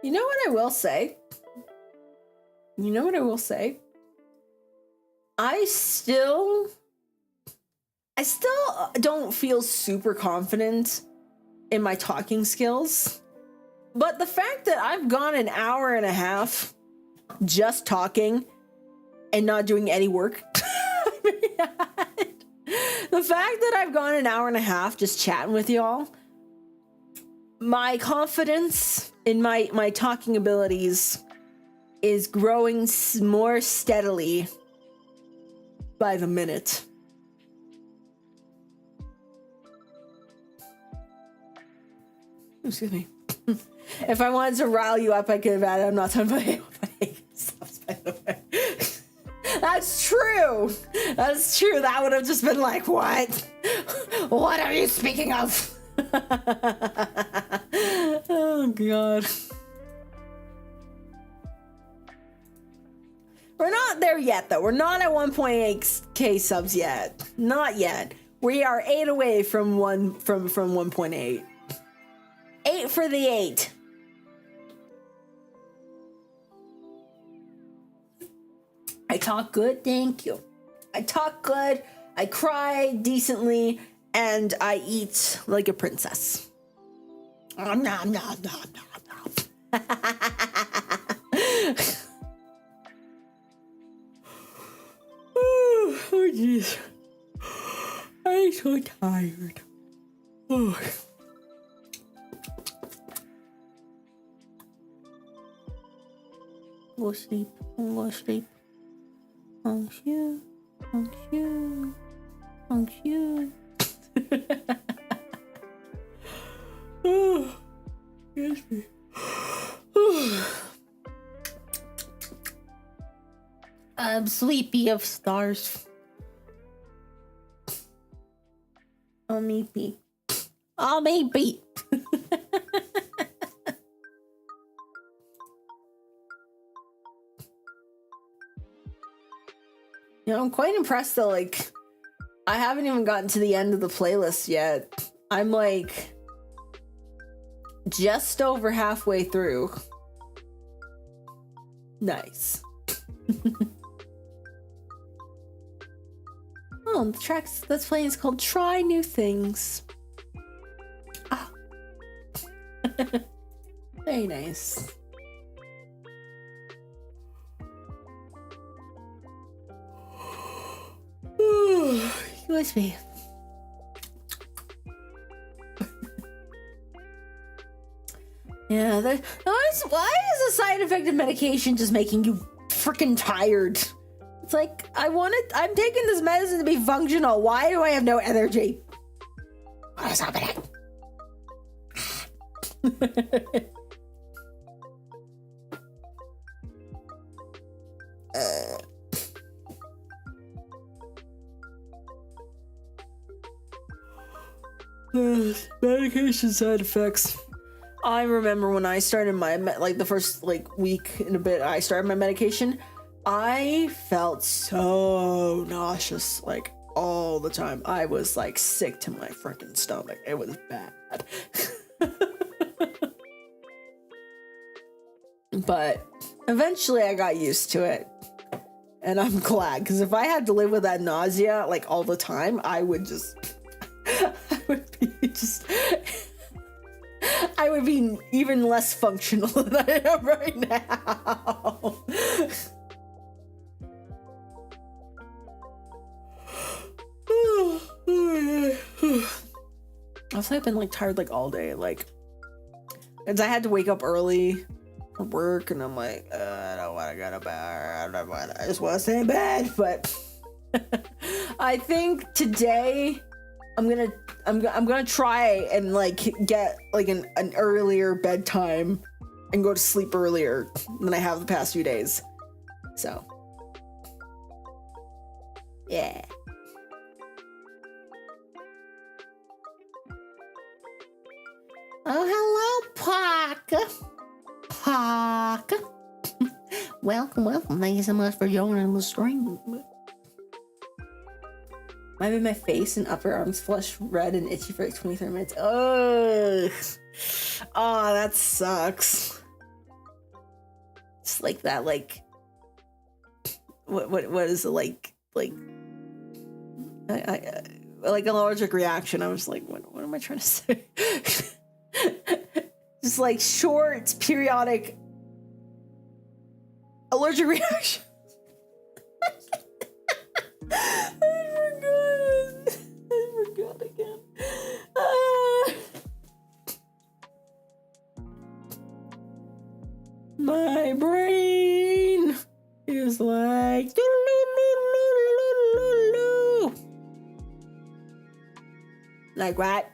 You know what I will say? You know what I will say? I still don't feel super confident in my talking skills. But the fact that I've gone an hour and a half just talking and not doing any work. The fact that I've gone an hour and a half just chatting with y'all, my confidence in my talking abilities is growing more steadily by the minute. Excuse me. If I wanted to rile you up, I could have added, I'm not talking about stops, by the way. That's true. That's true. That would have just been like, what? What are you speaking of? Oh, God. We're not there yet, though. We're not at 1.8k subs yet. Not yet. We are 8 away from 1.8. 8 for the 8. I talk good, thank you. I talk good, I cry decently, and I eat like a princess. Nom, nom, nom, nom, nom. Oh, jeez. I'm so tired. Oh. Go sleep, go sleep. Thank you, thank you, thank you. Oh, excuse me. I'm sleepy of stars. Oh, maybe. Oh, maybe. You know, I'm quite impressed though, like, I haven't even gotten to the end of the playlist yet. I'm like, just over halfway through. Nice. Oh, the track that's playing is called Try New Things. Ah. Very nice. USB. Yeah, why is a side effect of medication just making you freaking tired? It's like, I'm taking this medicine to be functional. Why do I have no energy? What is happening? Medication side effects. I remember when I started my the first week and a bit I started my medication, I felt so nauseous all the time. I was sick to my freaking stomach. It was bad. But eventually I got used to it. And I'm glad, because if I had to live with that nausea all the time, I would be even less functional than I am right now. I've been tired all day, and I had to wake up early for work, and I'm I don't want to go to bed. I just want to stay in bed. But I think today I'm gonna try and get an earlier bedtime and go to sleep earlier than I have the past few days. So yeah. Oh, hello, Parker. Welcome. Thank you so much for joining the stream. I made my face and upper arms flush red and itchy for 23 minutes. Oh, that sucks. It's that, what is it I an allergic reaction. I was what am I trying to say? Just short, periodic allergic reaction. I forgot again. My brain is like what?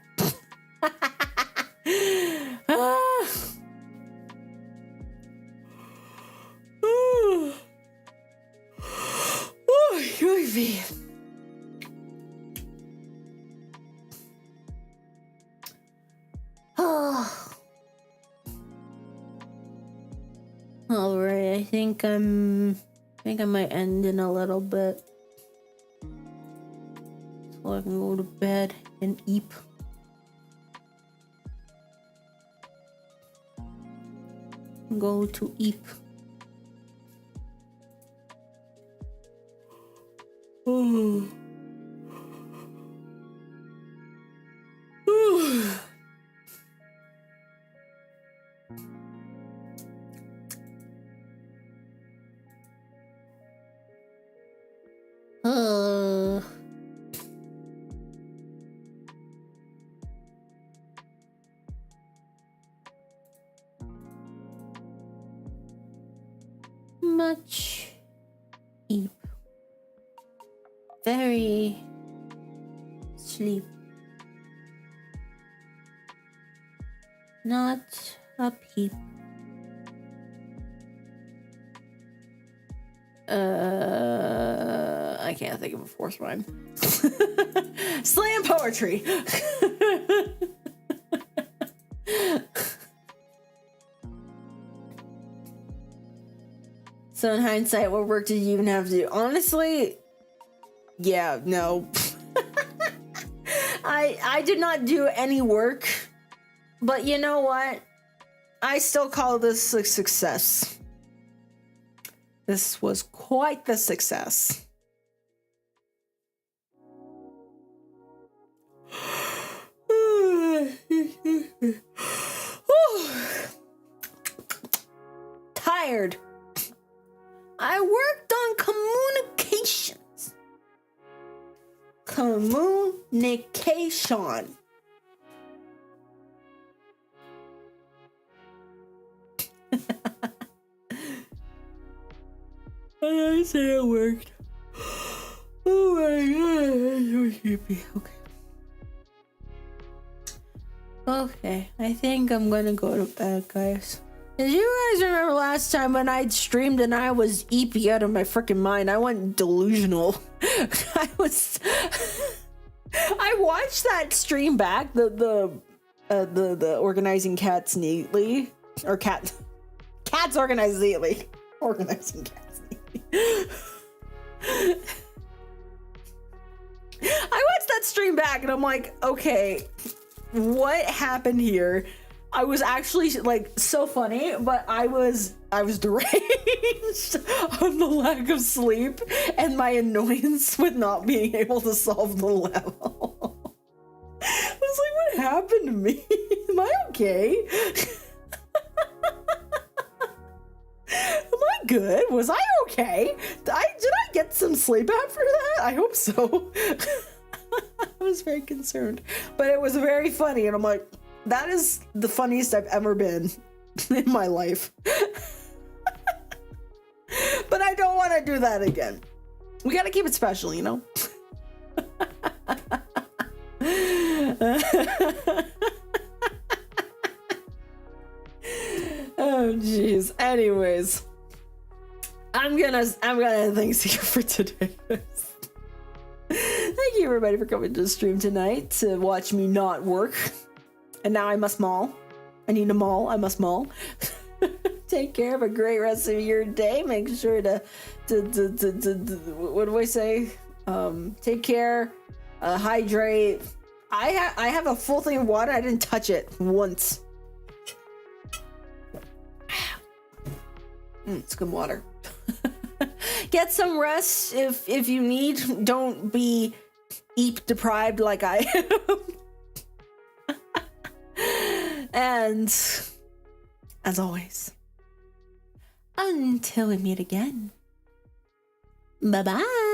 All right, I think I might end in a little bit, so I can go to bed and eat. Go to eat. Oh. Much eat. Very sleep. Not a peep. I can't think of a fourth rhyme. Slam poetry. So in hindsight, what work did you even have to do? Honestly, yeah, no. I did not do any work, but you know what? I still call this a success. This was quite the success. Tired. I worked on communications. Communication. I say it worked. Oh my god, I'm so sleepy. Okay. Okay, I think I'm gonna go to bed, guys. Did you guys remember last time when I streamed and I was eepy out of my freaking mind? I went delusional. I watched that stream back, the organizing cats neatly, or cats organized neatly, organizing cats neatly. I watched that stream back and I'm like, okay, what happened here? I was actually like so funny, but I was deranged on the lack of sleep and my annoyance with not being able to solve the level. I was like, what happened to me? Am I okay? Am I good? Was I okay? Did I get some sleep after that? I hope so. I was very concerned, but it was very funny, and I'm like, that is the funniest I've ever been in my life. But I don't want to do that again. We got to keep it special, you know? Oh jeez. Anyways, I'm gonna end things here for today. Thank you everybody for coming to the stream tonight to watch me not work. And now I must maul. I need to maul. I must maul. Take care. Have a great rest of your day. Make sure to what do I say? Take care. Hydrate. I have a full thing of water. I didn't touch it once. It's good water. Get some rest if you need. Don't be eep deprived like I am. And as always, until we meet again, bye bye.